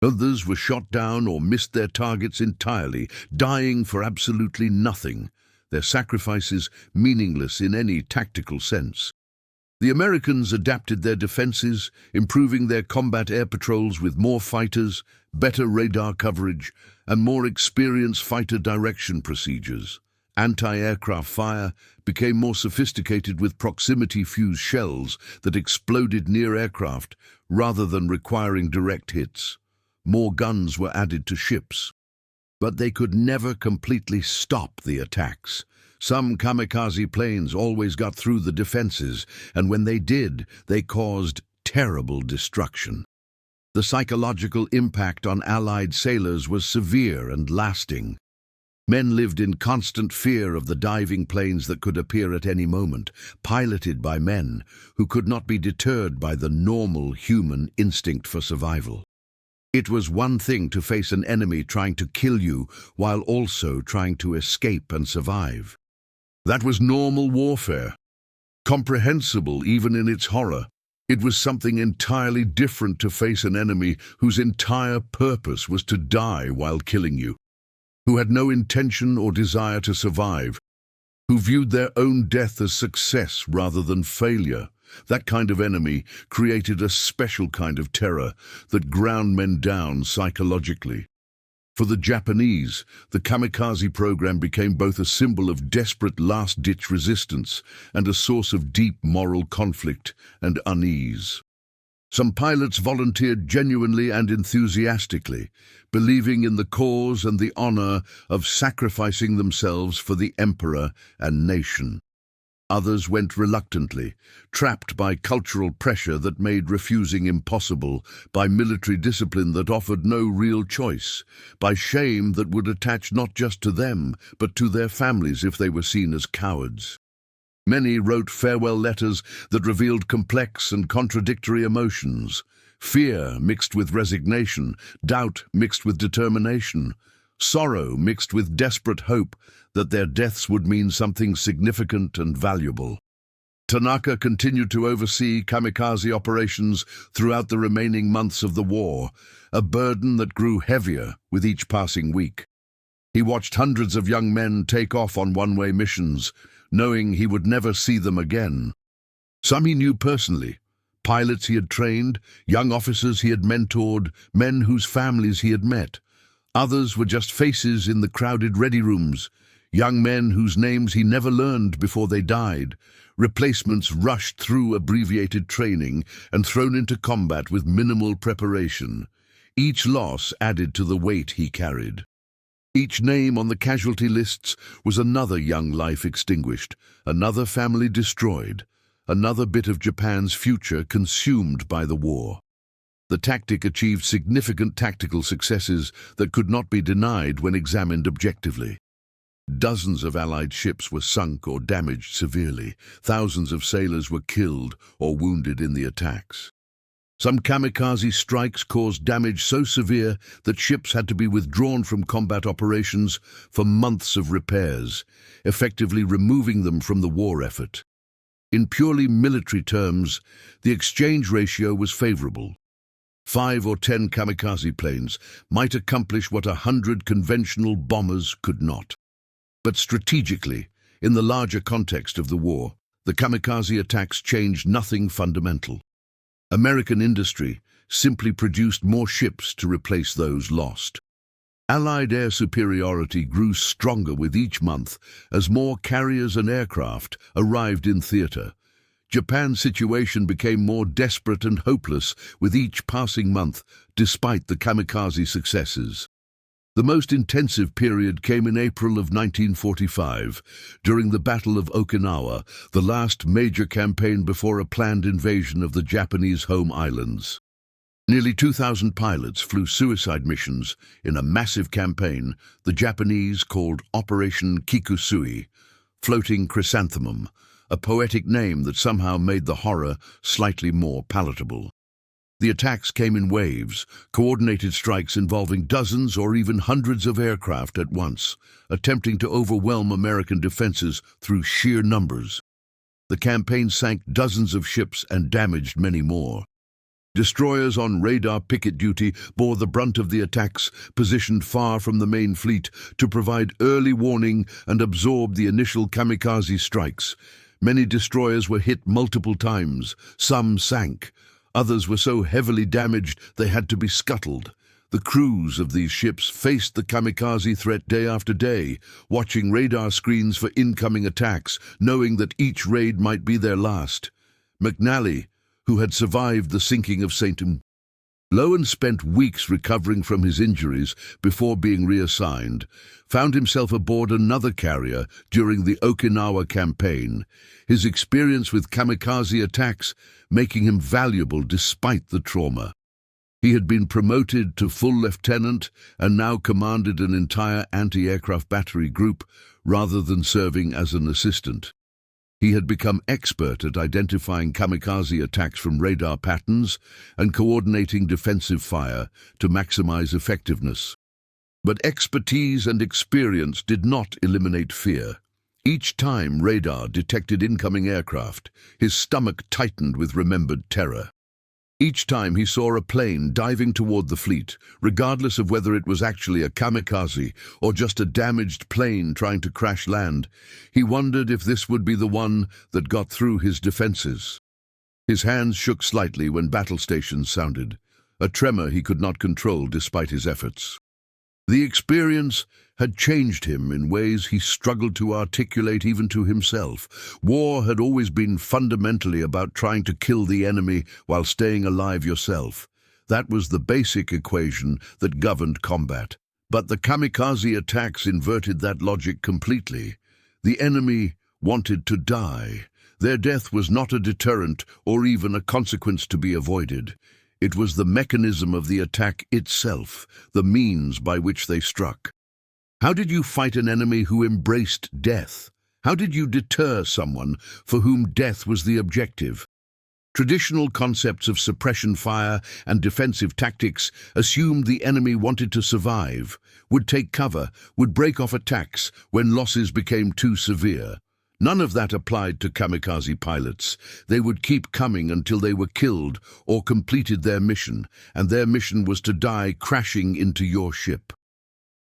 Others were shot down or missed their targets entirely, dying for absolutely nothing, their sacrifices meaningless in any tactical sense. The Americans adapted their defenses, improving their combat air patrols with more fighters, better radar coverage, and more experienced fighter direction procedures. Anti-aircraft fire became more sophisticated with proximity-fused shells that exploded near aircraft rather than requiring direct hits. More guns were added to ships. But they could never completely stop the attacks. Some kamikaze planes always got through the defenses, and when they did, they caused terrible destruction. The psychological impact on Allied sailors was severe and lasting. Men lived in constant fear of the diving planes that could appear at any moment, piloted by men who could not be deterred by the normal human instinct for survival. It was one thing to face an enemy trying to kill you while also trying to escape and survive. That was normal warfare, comprehensible even in its horror. It was something entirely different to face an enemy whose entire purpose was to die while killing you, who had no intention or desire to survive, who viewed their own death as success rather than failure. That kind of enemy created a special kind of terror that ground men down psychologically. For the Japanese, the kamikaze program became both a symbol of desperate last-ditch resistance and a source of deep moral conflict and unease. Some pilots volunteered genuinely and enthusiastically, believing in the cause and the honor of sacrificing themselves for the emperor and nation. Others went reluctantly, trapped by cultural pressure that made refusing impossible, by military discipline that offered no real choice, by shame that would attach not just to them, but to their families if they were seen as cowards. Many wrote farewell letters that revealed complex and contradictory emotions: fear mixed with resignation, doubt mixed with determination, sorrow mixed with desperate hope that their deaths would mean something significant and valuable. Tanaka continued to oversee kamikaze operations throughout the remaining months of the war, a burden that grew heavier with each passing week. He watched hundreds of young men take off on one-way missions, knowing he would never see them again. Some he knew personally, pilots he had trained, young officers he had mentored, men whose families he had met. Others were just faces in the crowded ready rooms, young men whose names he never learned before they died. Replacements rushed through abbreviated training and thrown into combat with minimal preparation. Each loss added to the weight he carried. Each name on the casualty lists was another young life extinguished, another family destroyed, another bit of Japan's future consumed by the war. The tactic achieved significant tactical successes that could not be denied when examined objectively. Dozens of Allied ships were sunk or damaged severely. Thousands of sailors were killed or wounded in the attacks. Some kamikaze strikes caused damage so severe that ships had to be withdrawn from combat operations for months of repairs, effectively removing them from the war effort. In purely military terms, the exchange ratio was favorable. 5 or 10 kamikaze planes might accomplish what 100 conventional bombers could not. But strategically, in the larger context of the war, the kamikaze attacks changed nothing fundamental. American industry simply produced more ships to replace those lost. Allied air superiority grew stronger with each month as more carriers and aircraft arrived in theater. Japan's situation became more desperate and hopeless with each passing month, despite the kamikaze successes. The most intensive period came in April of 1945, during the Battle of Okinawa, the last major campaign before a planned invasion of the Japanese home islands. Nearly 2,000 pilots flew suicide missions in a massive campaign the Japanese called Operation Kikusui, Floating Chrysanthemum, a poetic name that somehow made the horror slightly more palatable. The attacks came in waves, coordinated strikes involving dozens or even hundreds of aircraft at once, attempting to overwhelm American defenses through sheer numbers. The campaign sank dozens of ships and damaged many more. Destroyers on radar picket duty bore the brunt of the attacks, positioned far from the main fleet to provide early warning and absorb the initial kamikaze strikes. Many destroyers were hit multiple times, some sank. Others were so heavily damaged they had to be scuttled. The crews of these ships faced the kamikaze threat day after day, watching radar screens for incoming attacks, knowing that each raid might be their last. McNally, who had survived the sinking of St. Lowen spent weeks recovering from his injuries before being reassigned, found himself aboard another carrier during the Okinawa campaign, his experience with kamikaze attacks making him valuable despite the trauma. He had been promoted to full lieutenant and now commanded an entire anti-aircraft battery group rather than serving as an assistant. He had become expert at identifying kamikaze attacks from radar patterns and coordinating defensive fire to maximize effectiveness. But expertise and experience did not eliminate fear. Each time radar detected incoming aircraft, his stomach tightened with remembered terror. Each time he saw a plane diving toward the fleet, regardless of whether it was actually a kamikaze or just a damaged plane trying to crash land, he wondered if this would be the one that got through his defenses. His hands shook slightly when battle stations sounded, a tremor he could not control despite his efforts. The experience had changed him in ways he struggled to articulate even to himself. War had always been fundamentally about trying to kill the enemy while staying alive yourself. That was the basic equation that governed combat. But the kamikaze attacks inverted that logic completely. The enemy wanted to die. Their death was not a deterrent or even a consequence to be avoided. It was the mechanism of the attack itself, the means by which they struck. How did you fight an enemy who embraced death? How did you deter someone for whom death was the objective? Traditional concepts of suppression fire and defensive tactics assumed the enemy wanted to survive, would take cover, would break off attacks when losses became too severe. None of that applied to kamikaze pilots. They would keep coming until they were killed or completed their mission, and their mission was to die crashing into your ship.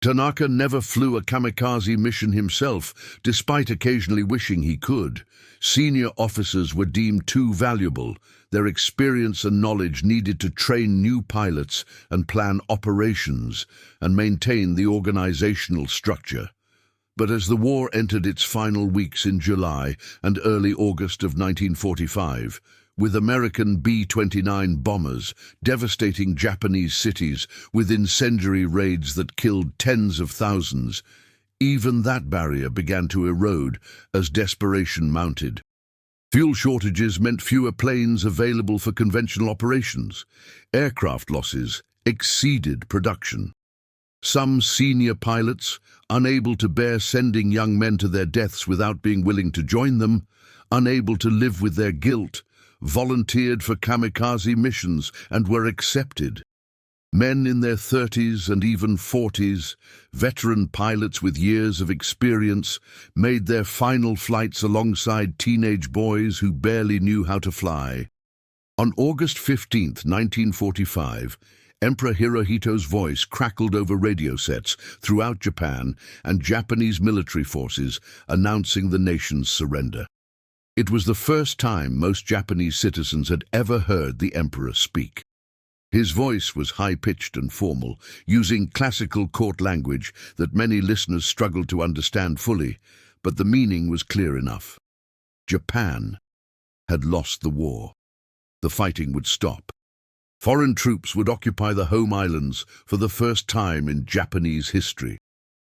Tanaka never flew a kamikaze mission himself, despite occasionally wishing he could. Senior officers were deemed too valuable. Their experience and knowledge needed to train new pilots and plan operations and maintain the organizational structure. But as the war entered its final weeks in July and early August of 1945, with American B-29 bombers devastating Japanese cities with incendiary raids that killed tens of thousands, even that barrier began to erode as desperation mounted. Fuel shortages meant fewer planes available for conventional operations. Aircraft losses exceeded production. Some senior pilots, unable to bear sending young men to their deaths without being willing to join them, unable to live with their guilt, volunteered for kamikaze missions and were accepted. Men in their 30s and even 40s, veteran pilots with years of experience, made their final flights alongside teenage boys who barely knew how to fly. On August 15, 1945, Emperor Hirohito's voice crackled over radio sets throughout Japan and Japanese military forces announcing the nation's surrender. It was the first time most Japanese citizens had ever heard the emperor speak. His voice was high-pitched and formal, using classical court language that many listeners struggled to understand fully, but the meaning was clear enough. Japan had lost the war. The fighting would stop. Foreign troops would occupy the home islands for the first time in Japanese history.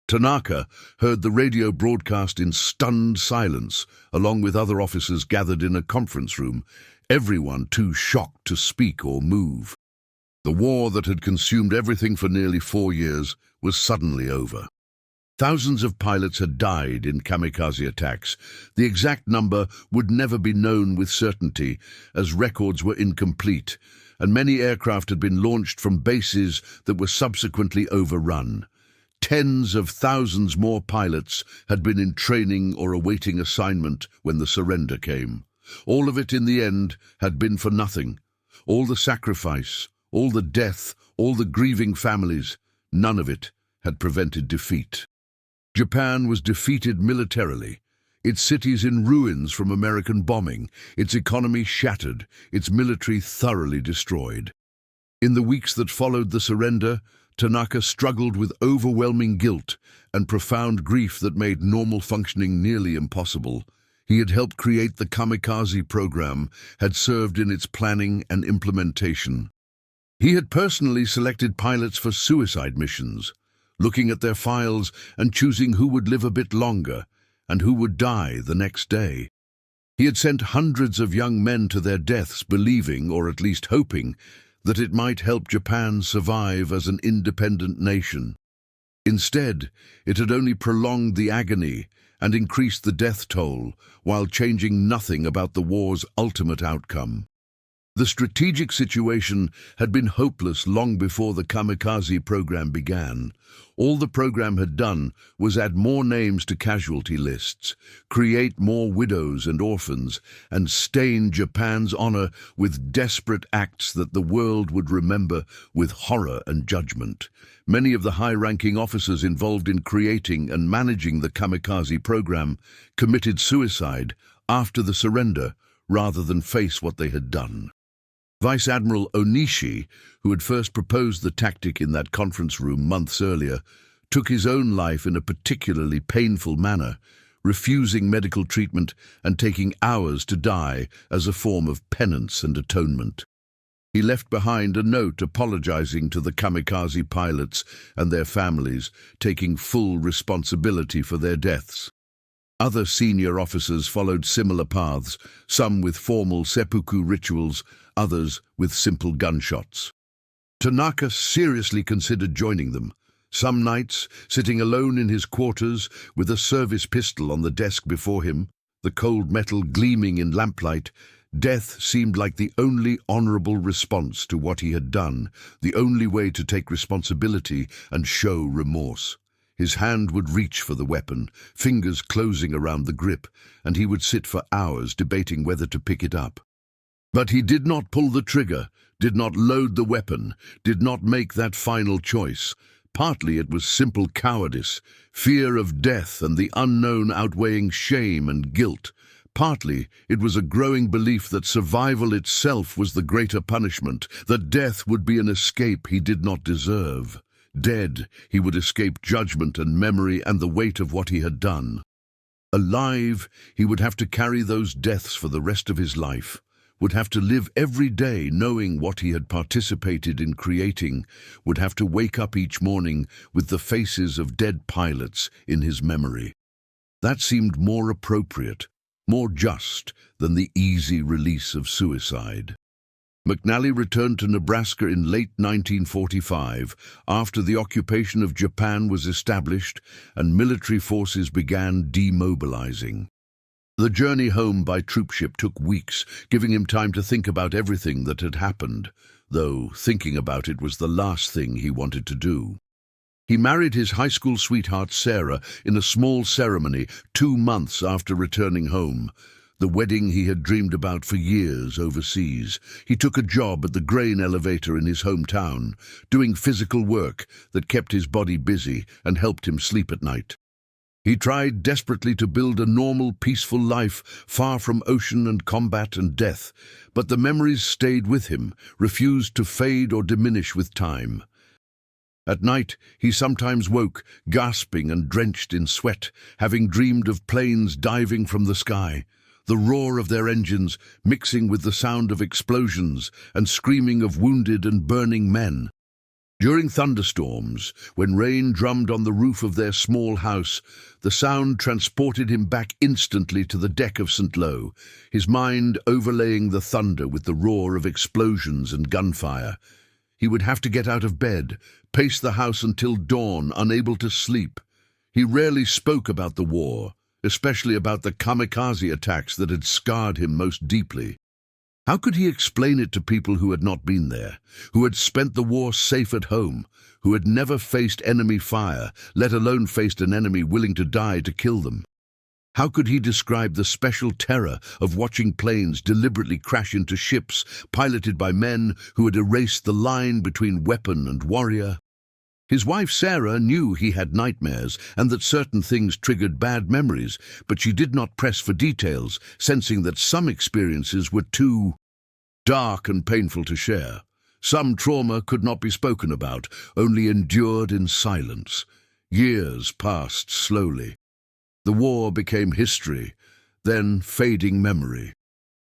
Tanaka heard the radio broadcast in stunned silence, along with other officers gathered in a conference room, everyone too shocked to speak or move. The war that had consumed everything for nearly 4 years was suddenly over. Thousands of pilots had died in kamikaze attacks. The exact number would never be known with certainty, as records were incomplete, and many aircraft had been launched from bases that were subsequently overrun. Tens of thousands more pilots had been in training or awaiting assignment when the surrender came. All of it in the end had been for nothing. All the sacrifice, all the death, all the grieving families, none of it had prevented defeat. Japan was defeated militarily, its cities in ruins from American bombing, its economy shattered, its military thoroughly destroyed. In the weeks that followed the surrender, Tanaka struggled with overwhelming guilt and profound grief that made normal functioning nearly impossible. He had helped create the kamikaze program, had served in its planning and implementation. He had personally selected pilots for suicide missions, looking at their files and choosing who would live a bit longer and who would die the next day. He had sent hundreds of young men to their deaths believing, or at least hoping, that it might help Japan survive as an independent nation. Instead, it had only prolonged the agony and increased the death toll, while changing nothing about the war's ultimate outcome. The strategic situation had been hopeless long before the kamikaze program began. All the program had done was add more names to casualty lists, create more widows and orphans, and stain Japan's honor with desperate acts that the world would remember with horror and judgment. Many of the high-ranking officers involved in creating and managing the kamikaze program committed suicide after the surrender rather than face what they had done. Vice Admiral Onishi, who had first proposed the tactic in that conference room months earlier, took his own life in a particularly painful manner, refusing medical treatment and taking hours to die as a form of penance and atonement. He left behind a note apologizing to the kamikaze pilots and their families, taking full responsibility for their deaths. Other senior officers followed similar paths, some with formal seppuku rituals, others with simple gunshots. Tanaka seriously considered joining them. Some nights, sitting alone in his quarters with a service pistol on the desk before him, the cold metal gleaming in lamplight, death seemed like the only honorable response to what he had done, the only way to take responsibility and show remorse. His hand would reach for the weapon, fingers closing around the grip, and he would sit for hours debating whether to pick it up. But he did not pull the trigger, did not load the weapon, did not make that final choice. Partly it was simple cowardice, fear of death and the unknown outweighing shame and guilt. Partly it was a growing belief that survival itself was the greater punishment, that death would be an escape he did not deserve. Dead, he would escape judgment and memory and the weight of what he had done. Alive, he would have to carry those deaths for the rest of his life, would have to live every day knowing what he had participated in creating, would have to wake up each morning with the faces of dead pilots in his memory. That seemed more appropriate, more just than the easy release of suicide. McNally returned to Nebraska in late 1945 after the occupation of Japan was established and military forces began demobilizing. The journey home by troopship took weeks, giving him time to think about everything that had happened, though thinking about it was the last thing he wanted to do. He married his high school sweetheart Sarah in a small ceremony 2 months after returning home, the wedding he had dreamed about for years overseas. He took a job at the grain elevator in his hometown, doing physical work that kept his body busy and helped him sleep at night. He tried desperately to build a normal, peaceful life, far from ocean and combat and death, but the memories stayed with him, refused to fade or diminish with time. At night, he sometimes woke, gasping and drenched in sweat, having dreamed of planes diving from the sky, the roar of their engines mixing with the sound of explosions and screaming of wounded and burning men. During thunderstorms, when rain drummed on the roof of their small house, the sound transported him back instantly to the deck of St. Lo, his mind overlaying the thunder with the roar of explosions and gunfire. He would have to get out of bed, pace the house until dawn, unable to sleep. He rarely spoke about the war, especially about the kamikaze attacks that had scarred him most deeply. How could he explain it to people who had not been there, who had spent the war safe at home, who had never faced enemy fire, let alone faced an enemy willing to die to kill them? How could he describe the special terror of watching planes deliberately crash into ships piloted by men who had erased the line between weapon and warrior? His wife Sarah knew he had nightmares and that certain things triggered bad memories, but she did not press for details, sensing that some experiences were too dark and painful to share. Some trauma could not be spoken about, only endured in silence. Years passed slowly. The war became history, then fading memory.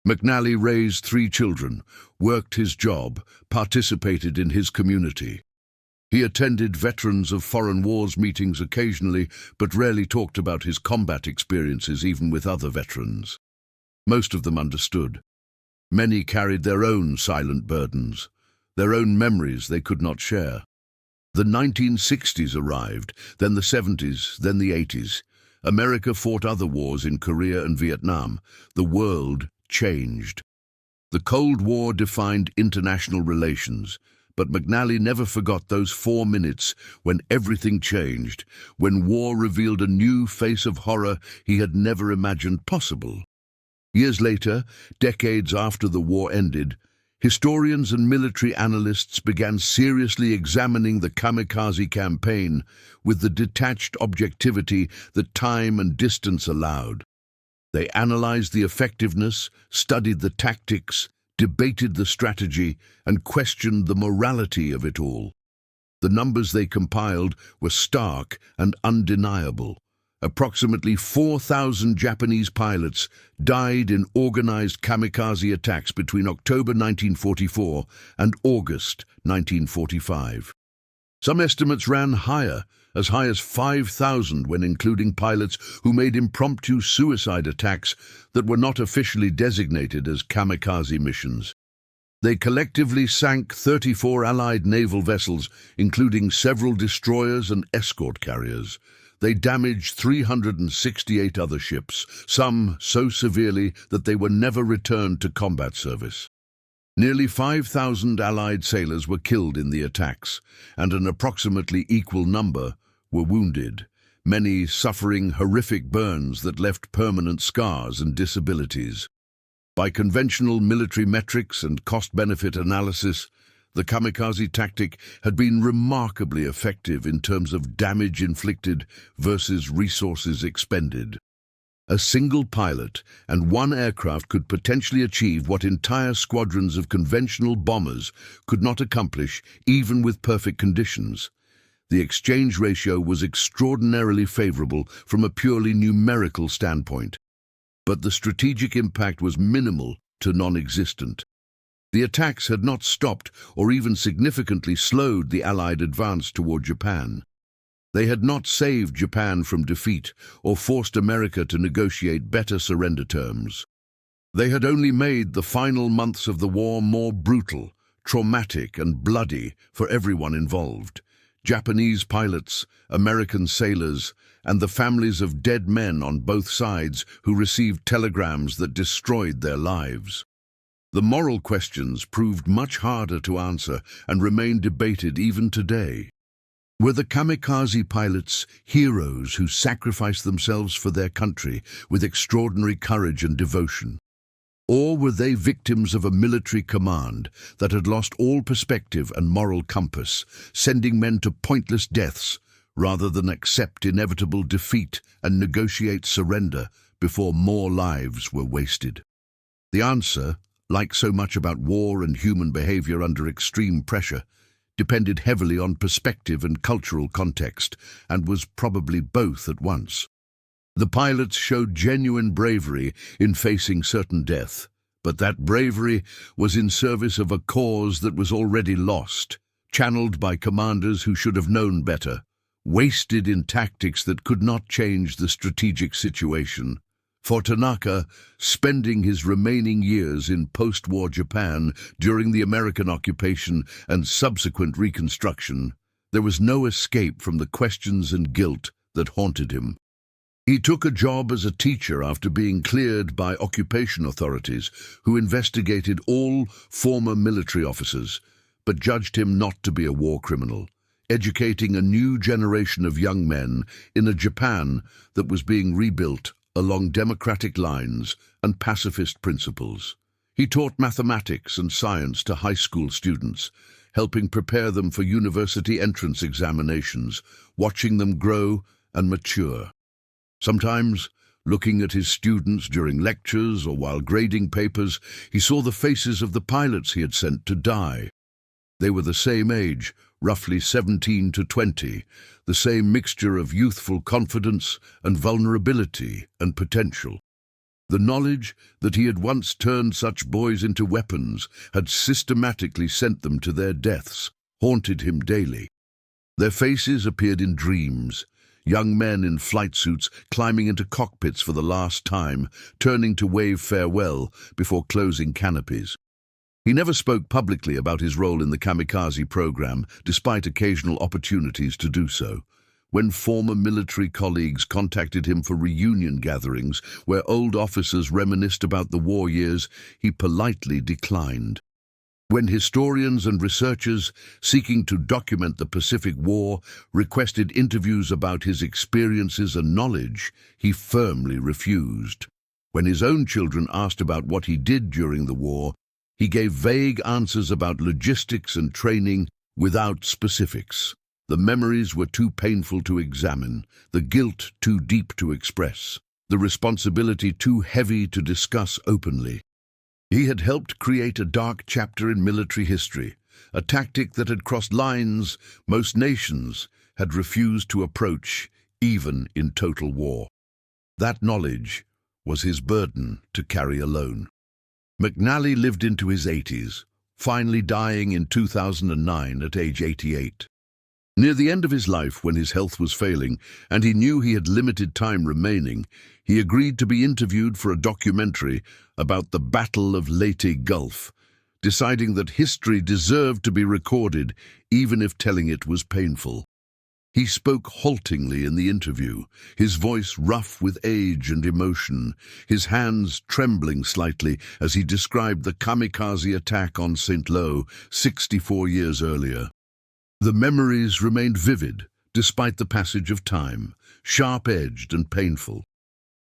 McNally raised 3 children, worked his job, participated in his community. He attended Veterans of Foreign Wars meetings occasionally, but rarely talked about his combat experiences even with other veterans. Most of them understood. Many carried their own silent burdens, their own memories they could not share. The 1960s arrived, then the 70s, then the 80s. America fought other wars in Korea and Vietnam. The world changed. The Cold War defined international relations, but McNally never forgot those 4 minutes when everything changed, when war revealed a new face of horror he had never imagined possible. Years later, decades after the war ended, historians and military analysts began seriously examining the kamikaze campaign with the detached objectivity that time and distance allowed. They analyzed the effectiveness, studied the tactics, debated the strategy, and questioned the morality of it all. The numbers they compiled were stark and undeniable. Approximately 4,000 Japanese pilots died in organized kamikaze attacks between October 1944 and August 1945. Some estimates ran higher, as high as 5,000 when including pilots who made impromptu suicide attacks that were not officially designated as kamikaze missions. They collectively sank 34 Allied naval vessels, including several destroyers and escort carriers. They damaged 368 other ships, some so severely that they were never returned to combat service. Nearly 5,000 Allied sailors were killed in the attacks, and an approximately equal number were wounded, many suffering horrific burns that left permanent scars and disabilities. By conventional military metrics and cost-benefit analysis, the kamikaze tactic had been remarkably effective in terms of damage inflicted versus resources expended. A single pilot and one aircraft could potentially achieve what entire squadrons of conventional bombers could not accomplish even with perfect conditions. The exchange ratio was extraordinarily favorable from a purely numerical standpoint, but the strategic impact was minimal to non-existent. The attacks had not stopped or even significantly slowed the Allied advance toward Japan. They had not saved Japan from defeat or forced America to negotiate better surrender terms. They had only made the final months of the war more brutal, traumatic, and bloody for everyone involved. Japanese pilots, American sailors, and the families of dead men on both sides who received telegrams that destroyed their lives. The moral questions proved much harder to answer and remain debated even today. Were the kamikaze pilots heroes who sacrificed themselves for their country with extraordinary courage and devotion? Or were they victims of a military command that had lost all perspective and moral compass, sending men to pointless deaths rather than accept inevitable defeat and negotiate surrender before more lives were wasted? The answer, like so much about war and human behavior under extreme pressure, depended heavily on perspective and cultural context, and was probably both at once. The pilots showed genuine bravery in facing certain death, but that bravery was in service of a cause that was already lost, channeled by commanders who should have known better, wasted in tactics that could not change the strategic situation. For Tanaka, spending his remaining years in post-war Japan during the American occupation and subsequent reconstruction, there was no escape from the questions and guilt that haunted him. He took a job as a teacher after being cleared by occupation authorities who investigated all former military officers, but judged him not to be a war criminal, educating a new generation of young men in a Japan that was being rebuilt along democratic lines and pacifist principles. He taught mathematics and science to high school students, helping prepare them for university entrance examinations, watching them grow and mature. Sometimes, looking at his students during lectures or while grading papers, he saw the faces of the pilots he had sent to die. They were the same age, roughly 17 to 20, the same mixture of youthful confidence and vulnerability and potential. The knowledge that he had once turned such boys into weapons, had systematically sent them to their deaths, haunted him daily. Their faces appeared in dreams, young men in flight suits climbing into cockpits for the last time, turning to wave farewell before closing canopies. He never spoke publicly about his role in the kamikaze program, despite occasional opportunities to do so. When former military colleagues contacted him for reunion gatherings where old officers reminisced about the war years, he politely declined. When historians and researchers seeking to document the Pacific War requested interviews about his experiences and knowledge, he firmly refused. When his own children asked about what he did during the war, he gave vague answers about logistics and training without specifics. The memories were too painful to examine, the guilt too deep to express, the responsibility too heavy to discuss openly. He had helped create a dark chapter in military history, a tactic that had crossed lines most nations had refused to approach, even in total war. That knowledge was his burden to carry alone. McNally lived into his 80s, finally dying in 2009 at age 88. Near the end of his life, when his health was failing and he knew he had limited time remaining, he agreed to be interviewed for a documentary about the Battle of Leyte Gulf, deciding that history deserved to be recorded even if telling it was painful. He spoke haltingly in the interview, his voice rough with age and emotion, his hands trembling slightly as he described the kamikaze attack on St. Lo 64 years earlier. The memories remained vivid, despite the passage of time, sharp-edged and painful.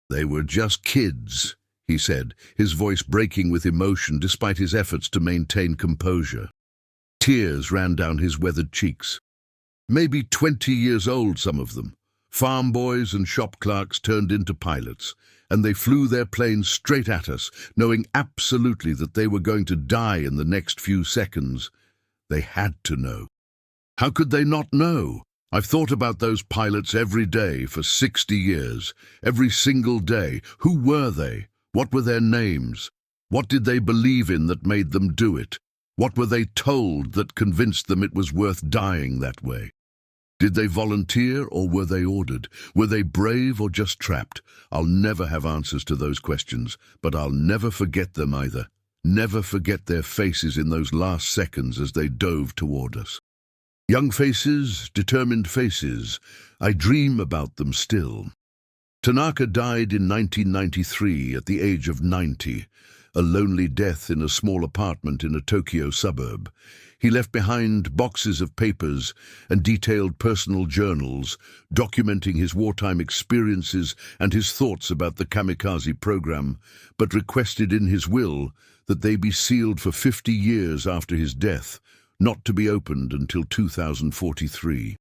"They were just kids," he said, his voice breaking with emotion despite his efforts to maintain composure. Tears ran down his weathered cheeks. Maybe 20 years old, some of them. Farm boys and shop clerks turned into pilots, and they flew their planes straight at us, knowing absolutely that they were going to die in the next few seconds. They had to know. How could they not know? I've thought about those pilots every day for 60 years, every single day. Who were they? What were their names? What did they believe in that made them do it? What were they told that convinced them it was worth dying that way? Did they volunteer or were they ordered? Were they brave or just trapped? I'll never have answers to those questions, but I'll never forget them either. Never forget their faces in those last seconds as they dove toward us. Young faces, determined faces. I dream about them still. Tanaka died in 1993 at the age of 90, a lonely death in a small apartment in a Tokyo suburb. He left behind boxes of papers and detailed personal journals, documenting his wartime experiences and his thoughts about the kamikaze program, but requested in his will that they be sealed for 50 years after his death, not to be opened until 2043.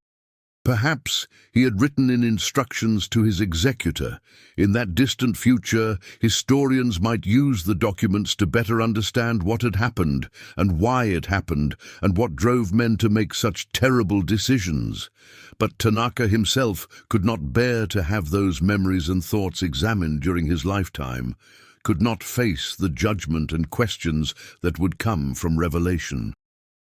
Perhaps he had written in instructions to his executor. In that distant future, historians might use the documents to better understand what had happened and why it happened and what drove men to make such terrible decisions. But Tanaka himself could not bear to have those memories and thoughts examined during his lifetime, could not face the judgment and questions that would come from revelation.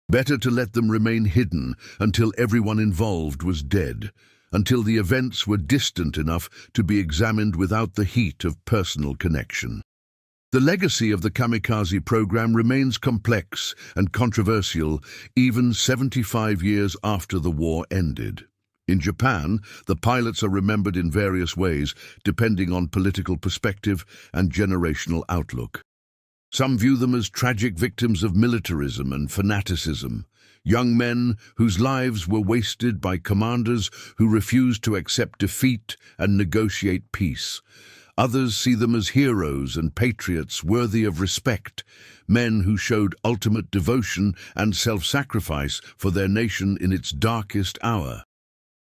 Better to let them remain hidden until everyone involved was dead, until the events were distant enough to be examined without the heat of personal connection. The legacy of the kamikaze program remains complex and controversial even 75 years after the war ended. In Japan, the pilots are remembered in various ways, depending on political perspective and generational outlook. Some view them as tragic victims of militarism and fanaticism, young men whose lives were wasted by commanders who refused to accept defeat and negotiate peace. Others see them as heroes and patriots worthy of respect, men who showed ultimate devotion and self-sacrifice for their nation in its darkest hour.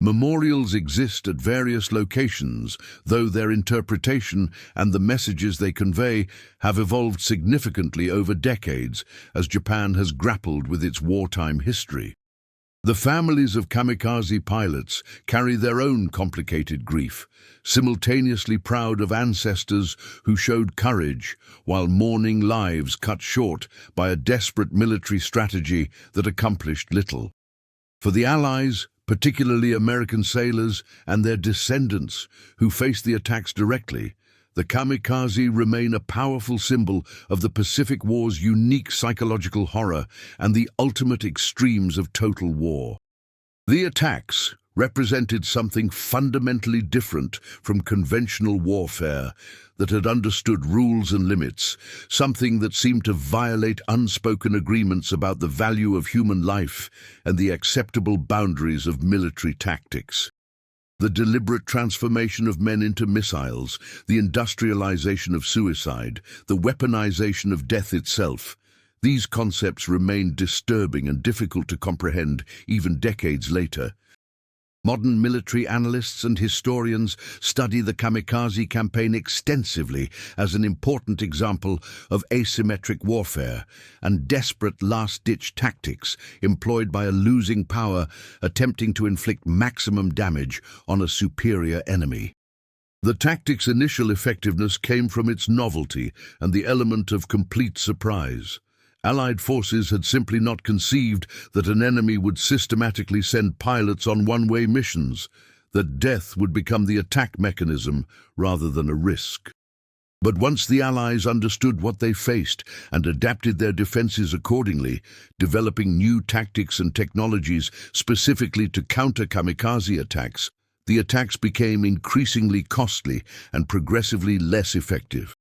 Memorials exist at various locations, though their interpretation and the messages they convey have evolved significantly over decades as Japan has grappled with its wartime history. The families of kamikaze pilots carry their own complicated grief, simultaneously proud of ancestors who showed courage while mourning lives cut short by a desperate military strategy that accomplished little. For the Allies, particularly American sailors and their descendants who faced the attacks directly, the kamikaze remain a powerful symbol of the Pacific War's unique psychological horror and the ultimate extremes of total war. The attacks represented something fundamentally different from conventional warfare that had understood rules and limits, something that seemed to violate unspoken agreements about the value of human life and the acceptable boundaries of military tactics. The deliberate transformation of men into missiles, the industrialization of suicide, the weaponization of death itself, these concepts remain disturbing and difficult to comprehend even decades later. Modern military analysts and historians study the kamikaze campaign extensively as an important example of asymmetric warfare and desperate last-ditch tactics employed by a losing power attempting to inflict maximum damage on a superior enemy. The tactic's initial effectiveness came from its novelty and the element of complete surprise. Allied forces had simply not conceived that an enemy would systematically send pilots on one-way missions, that death would become the attack mechanism rather than a risk. But once the Allies understood what they faced and adapted their defenses accordingly, developing new tactics and technologies specifically to counter kamikaze attacks, the attacks became increasingly costly and progressively less effective.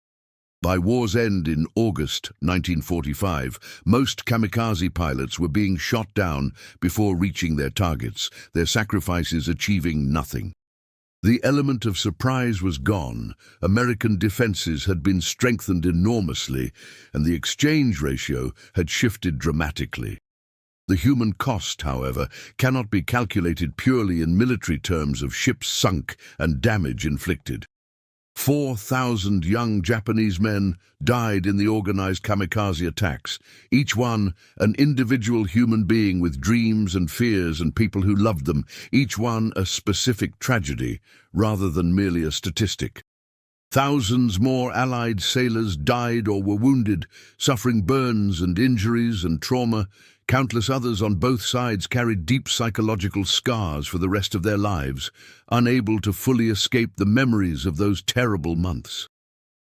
By war's end in August 1945, most kamikaze pilots were being shot down before reaching their targets, their sacrifices achieving nothing. The element of surprise was gone, American defenses had been strengthened enormously, and the exchange ratio had shifted dramatically. The human cost, however, cannot be calculated purely in military terms of ships sunk and damage inflicted. 4,000 young Japanese men died in the organized kamikaze attacks, each one an individual human being with dreams and fears and people who loved them, each one a specific tragedy rather than merely a statistic. Thousands more Allied sailors died or were wounded, suffering burns and injuries and trauma. Countless others on both sides carried deep psychological scars for the rest of their lives, unable to fully escape the memories of those terrible months.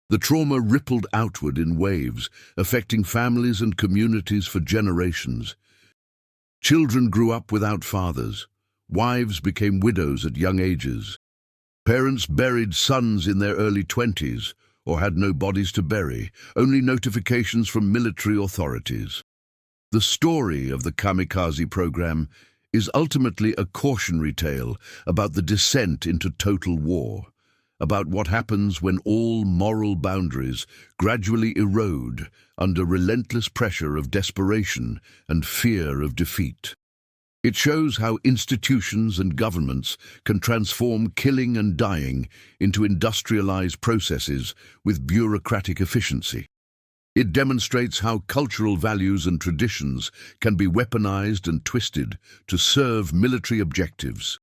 The trauma rippled outward in waves, affecting families and communities for generations. Children grew up without fathers. Wives became widows at young ages. Parents buried sons in their early 20s or had no bodies to bury, only notifications from military authorities. The story of the kamikaze program is ultimately a cautionary tale about the descent into total war, about what happens when all moral boundaries gradually erode under relentless pressure of desperation and fear of defeat. It shows how institutions and governments can transform killing and dying into industrialized processes with bureaucratic efficiency. It demonstrates how cultural values and traditions can be weaponized and twisted to serve military objectives.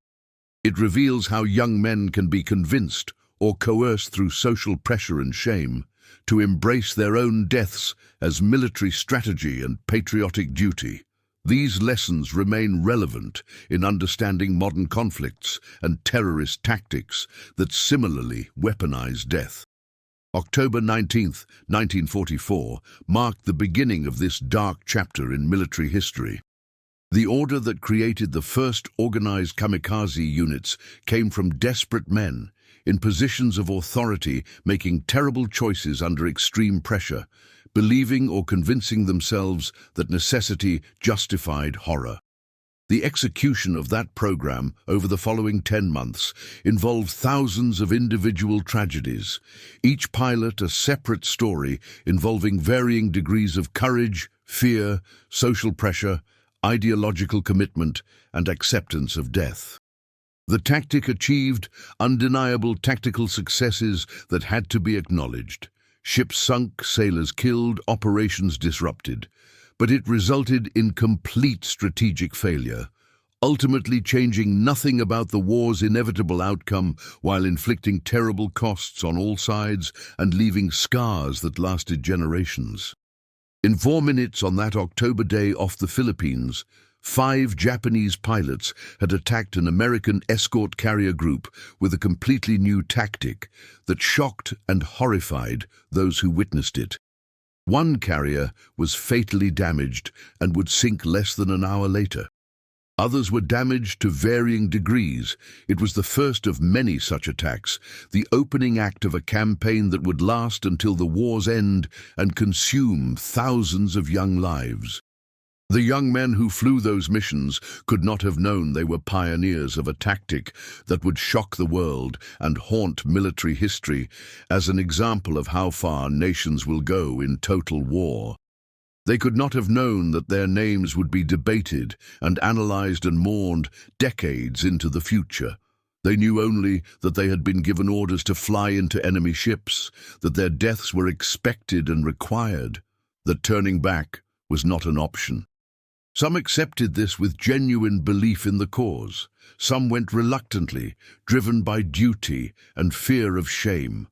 It reveals how young men can be convinced or coerced through social pressure and shame to embrace their own deaths as military strategy and patriotic duty. These lessons remain relevant in understanding modern conflicts and terrorist tactics that similarly weaponize death. October 19, 1944, marked the beginning of this dark chapter in military history. The order that created the first organized kamikaze units came from desperate men in positions of authority, making terrible choices under extreme pressure, believing or convincing themselves that necessity justified horror. The execution of that program over the following 10 months involved thousands of individual tragedies, each pilot a separate story involving varying degrees of courage, fear, social pressure, ideological commitment, and acceptance of death. The tactic achieved undeniable tactical successes that had to be acknowledged. Ships sunk, sailors killed, operations disrupted. But it resulted in complete strategic failure, ultimately changing nothing about the war's inevitable outcome while inflicting terrible costs on all sides and leaving scars that lasted generations. In 4 minutes on that October day off the Philippines, 5 Japanese pilots had attacked an American escort carrier group with a completely new tactic that shocked and horrified those who witnessed it. One carrier was fatally damaged and would sink less than an hour later. Others were damaged to varying degrees. It was the first of many such attacks, the opening act of a campaign that would last until the war's end and consume thousands of young lives. The young men who flew those missions could not have known they were pioneers of a tactic that would shock the world and haunt military history as an example of how far nations will go in total war. They could not have known that their names would be debated and analyzed and mourned decades into the future. They knew only that they had been given orders to fly into enemy ships, that their deaths were expected and required, that turning back was not an option. Some accepted this with genuine belief in the cause. Some went reluctantly, driven by duty and fear of shame.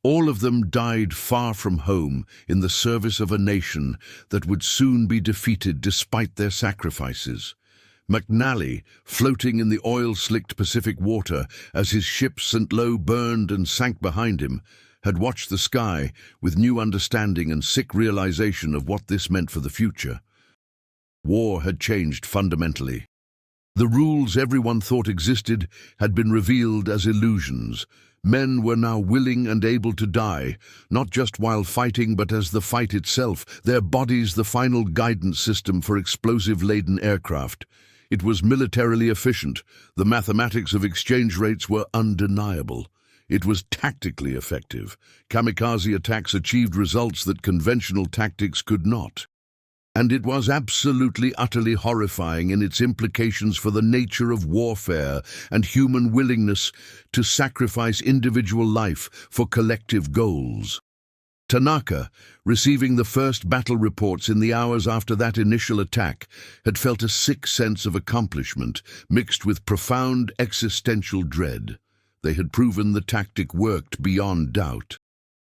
All of them died far from home in the service of a nation that would soon be defeated despite their sacrifices. McNally, floating in the oil-slicked Pacific water as his ship St. Lo burned and sank behind him, had watched the sky with new understanding and sick realization of what this meant for the future. War had changed fundamentally. The rules everyone thought existed had been revealed as illusions. Men were now willing and able to die, not just while fighting but as the fight itself, their bodies the final guidance system for explosive-laden aircraft. It was militarily efficient. The mathematics of exchange rates were undeniable. It was tactically effective. Kamikaze attacks achieved results that conventional tactics could not. And it was absolutely, utterly horrifying in its implications for the nature of warfare and human willingness to sacrifice individual life for collective goals. Tanaka, receiving the first battle reports in the hours after that initial attack, had felt a sick sense of accomplishment mixed with profound existential dread. They had proven the tactic worked beyond doubt.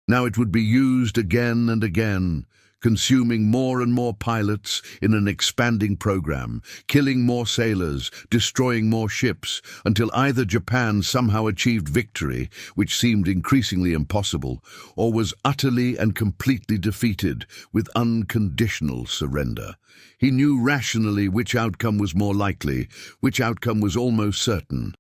Now it would be used again and again, consuming more and more pilots in an expanding program, killing more sailors, destroying more ships, until either Japan somehow achieved victory, which seemed increasingly impossible, or was utterly and completely defeated with unconditional surrender. He knew rationally which outcome was more likely, which outcome was almost certain.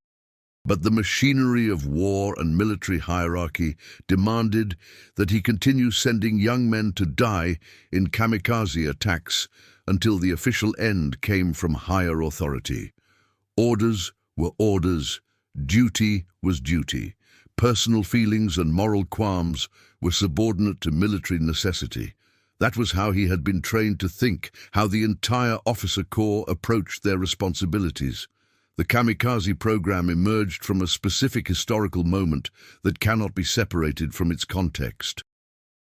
But the machinery of war and military hierarchy demanded that he continue sending young men to die in kamikaze attacks until the official end came from higher authority. Orders were orders, duty was duty. Personal feelings and moral qualms were subordinate to military necessity. That was how he had been trained to think, how the entire officer corps approached their responsibilities. The kamikaze program emerged from a specific historical moment that cannot be separated from its context.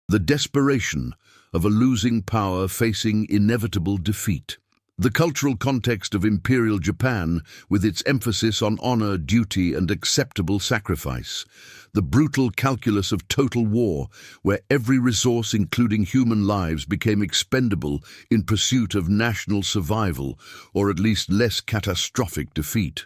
The desperation of a losing power facing inevitable defeat. The cultural context of Imperial Japan, with its emphasis on honor, duty, and acceptable sacrifice. The brutal calculus of total war, where every resource, including human lives, became expendable in pursuit of national survival, or at least less catastrophic defeat.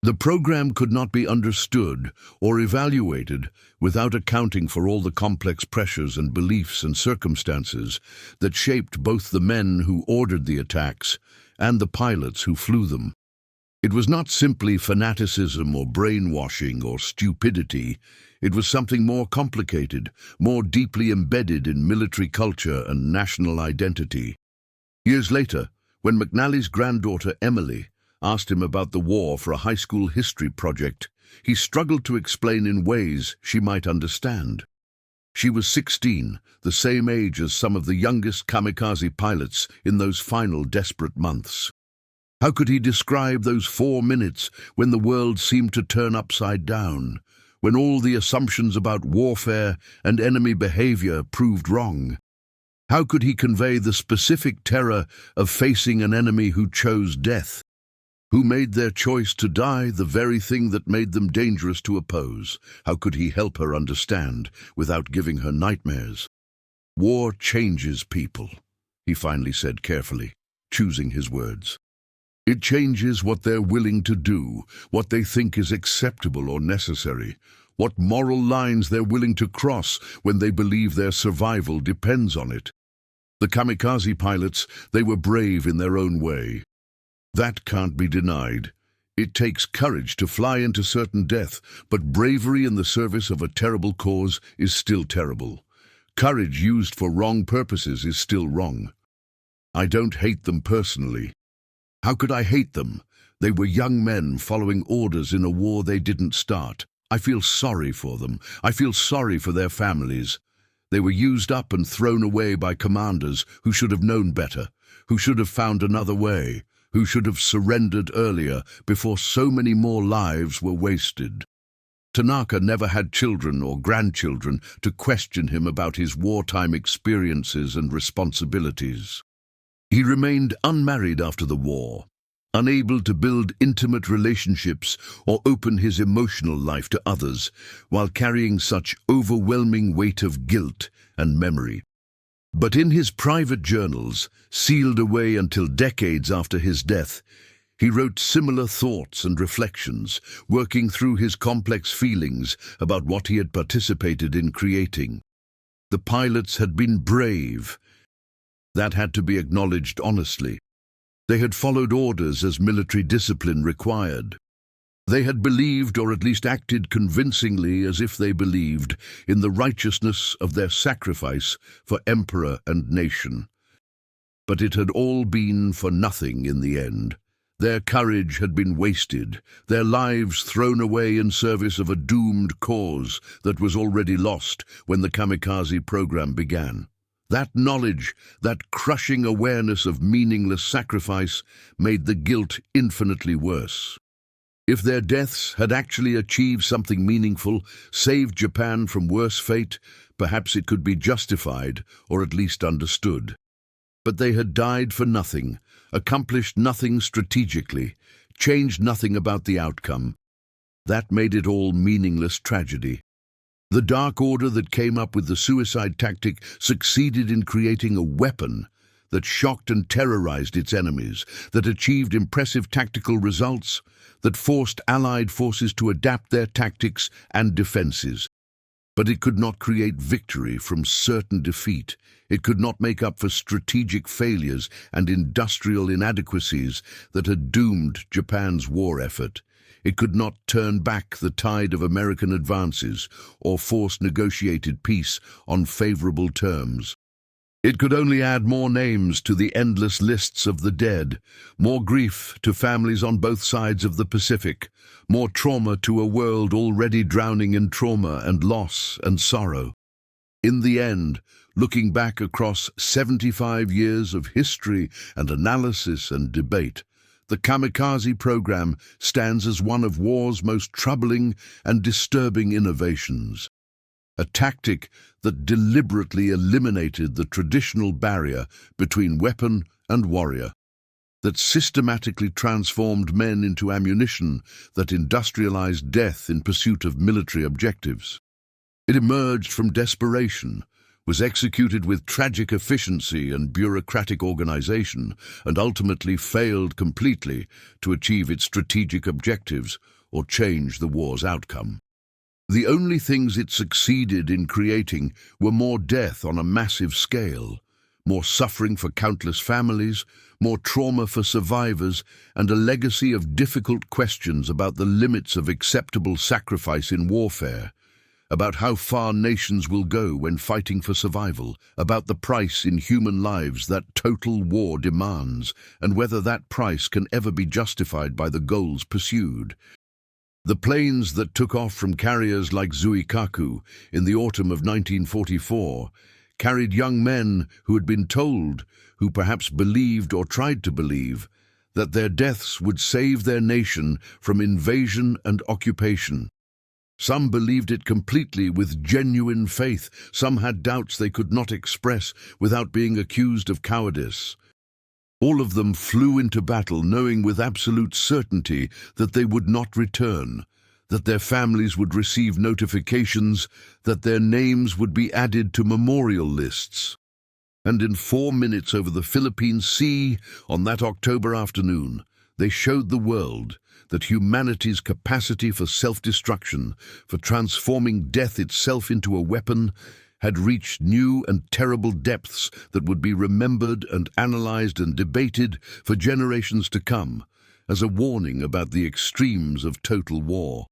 The program could not be understood or evaluated without accounting for all the complex pressures and beliefs and circumstances that shaped both the men who ordered the attacks and the pilots who flew them. It was not simply fanaticism or brainwashing or stupidity. It was something more complicated, more deeply embedded in military culture and national identity. Years later, when McNally's granddaughter Emily asked him about the war for a high school history project, he struggled to explain in ways she might understand. She was 16, the same age as some of the youngest kamikaze pilots in those final desperate months. How could he describe those 4 minutes when the world seemed to turn upside down, when all the assumptions about warfare and enemy behavior proved wrong? How could he convey the specific terror of facing an enemy who chose death, who made their choice to die the very thing that made them dangerous to oppose? How could he help her understand without giving her nightmares? War changes people, he finally said carefully, choosing his words. It changes what they're willing to do, what they think is acceptable or necessary, what moral lines they're willing to cross when they believe their survival depends on it. The kamikaze pilots, they were brave in their own way. That can't be denied. It takes courage to fly into certain death, but bravery in the service of a terrible cause is still terrible. Courage used for wrong purposes is still wrong. I don't hate them personally. How could I hate them? They were young men following orders in a war they didn't start. I feel sorry for them. I feel sorry for their families. They were used up and thrown away by commanders who should have known better, who should have found another way, who should have surrendered earlier before so many more lives were wasted. Tanaka never had children or grandchildren to question him about his wartime experiences and responsibilities. He remained unmarried after the war. unable to build intimate relationships or open his emotional life to others, while carrying such overwhelming weight of guilt and memory. But in his private journals, sealed away until decades after his death, he wrote similar thoughts and reflections, working through his complex feelings about what he had participated in creating. The pilots had been brave. That had to be acknowledged honestly. They had followed orders as military discipline required. They had believed, or at least acted convincingly as if they believed, in the righteousness of their sacrifice for emperor and nation. But it had all been for nothing in the end. Their courage had been wasted, their lives thrown away in service of a doomed cause that was already lost when the kamikaze program began. That knowledge, that crushing awareness of meaningless sacrifice, made the guilt infinitely worse. If their deaths had actually achieved something meaningful, saved Japan from worse fate, perhaps it could be justified, or at least understood. But they had died for nothing, accomplished nothing strategically, changed nothing about the outcome. That made it all meaningless tragedy. The Dark Order that came up with the suicide tactic succeeded in creating a weapon that shocked and terrorized its enemies, that achieved impressive tactical results, that forced Allied forces to adapt their tactics and defenses. But it could not create victory from certain defeat. It could not make up for strategic failures and industrial inadequacies that had doomed Japan's war effort. It could not turn back the tide of American advances or force negotiated peace on favorable terms. It could only add more names to the endless lists of the dead, more grief to families on both sides of the Pacific, more trauma to a world already drowning in trauma and loss and sorrow. In the end, looking back across 75 years of history and analysis and debate, the kamikaze program stands as one of war's most troubling and disturbing innovations. A tactic that deliberately eliminated the traditional barrier between weapon and warrior, that systematically transformed men into ammunition, that industrialized death in pursuit of military objectives. It emerged from desperation, was executed with tragic efficiency and bureaucratic organization, and ultimately failed completely to achieve its strategic objectives or change the war's outcome. The only things it succeeded in creating were more death on a massive scale, more suffering for countless families, more trauma for survivors, and a legacy of difficult questions about the limits of acceptable sacrifice in warfare, about how far nations will go when fighting for survival, about the price in human lives that total war demands, and whether that price can ever be justified by the goals pursued. The planes that took off from carriers like Zuikaku in the autumn of 1944 carried young men who had been told, who perhaps believed or tried to believe, that their deaths would save their nation from invasion and occupation. Some believed it completely with genuine faith. Some had doubts they could not express without being accused of cowardice. All of them flew into battle knowing with absolute certainty that they would not return, that their families would receive notifications, that their names would be added to memorial lists. And in 4 minutes over the Philippine Sea on that October afternoon, they showed the world that humanity's capacity for self-destruction, for transforming death itself into a weapon, had reached new and terrible depths that would be remembered and analyzed and debated for generations to come, as a warning about the extremes of total war.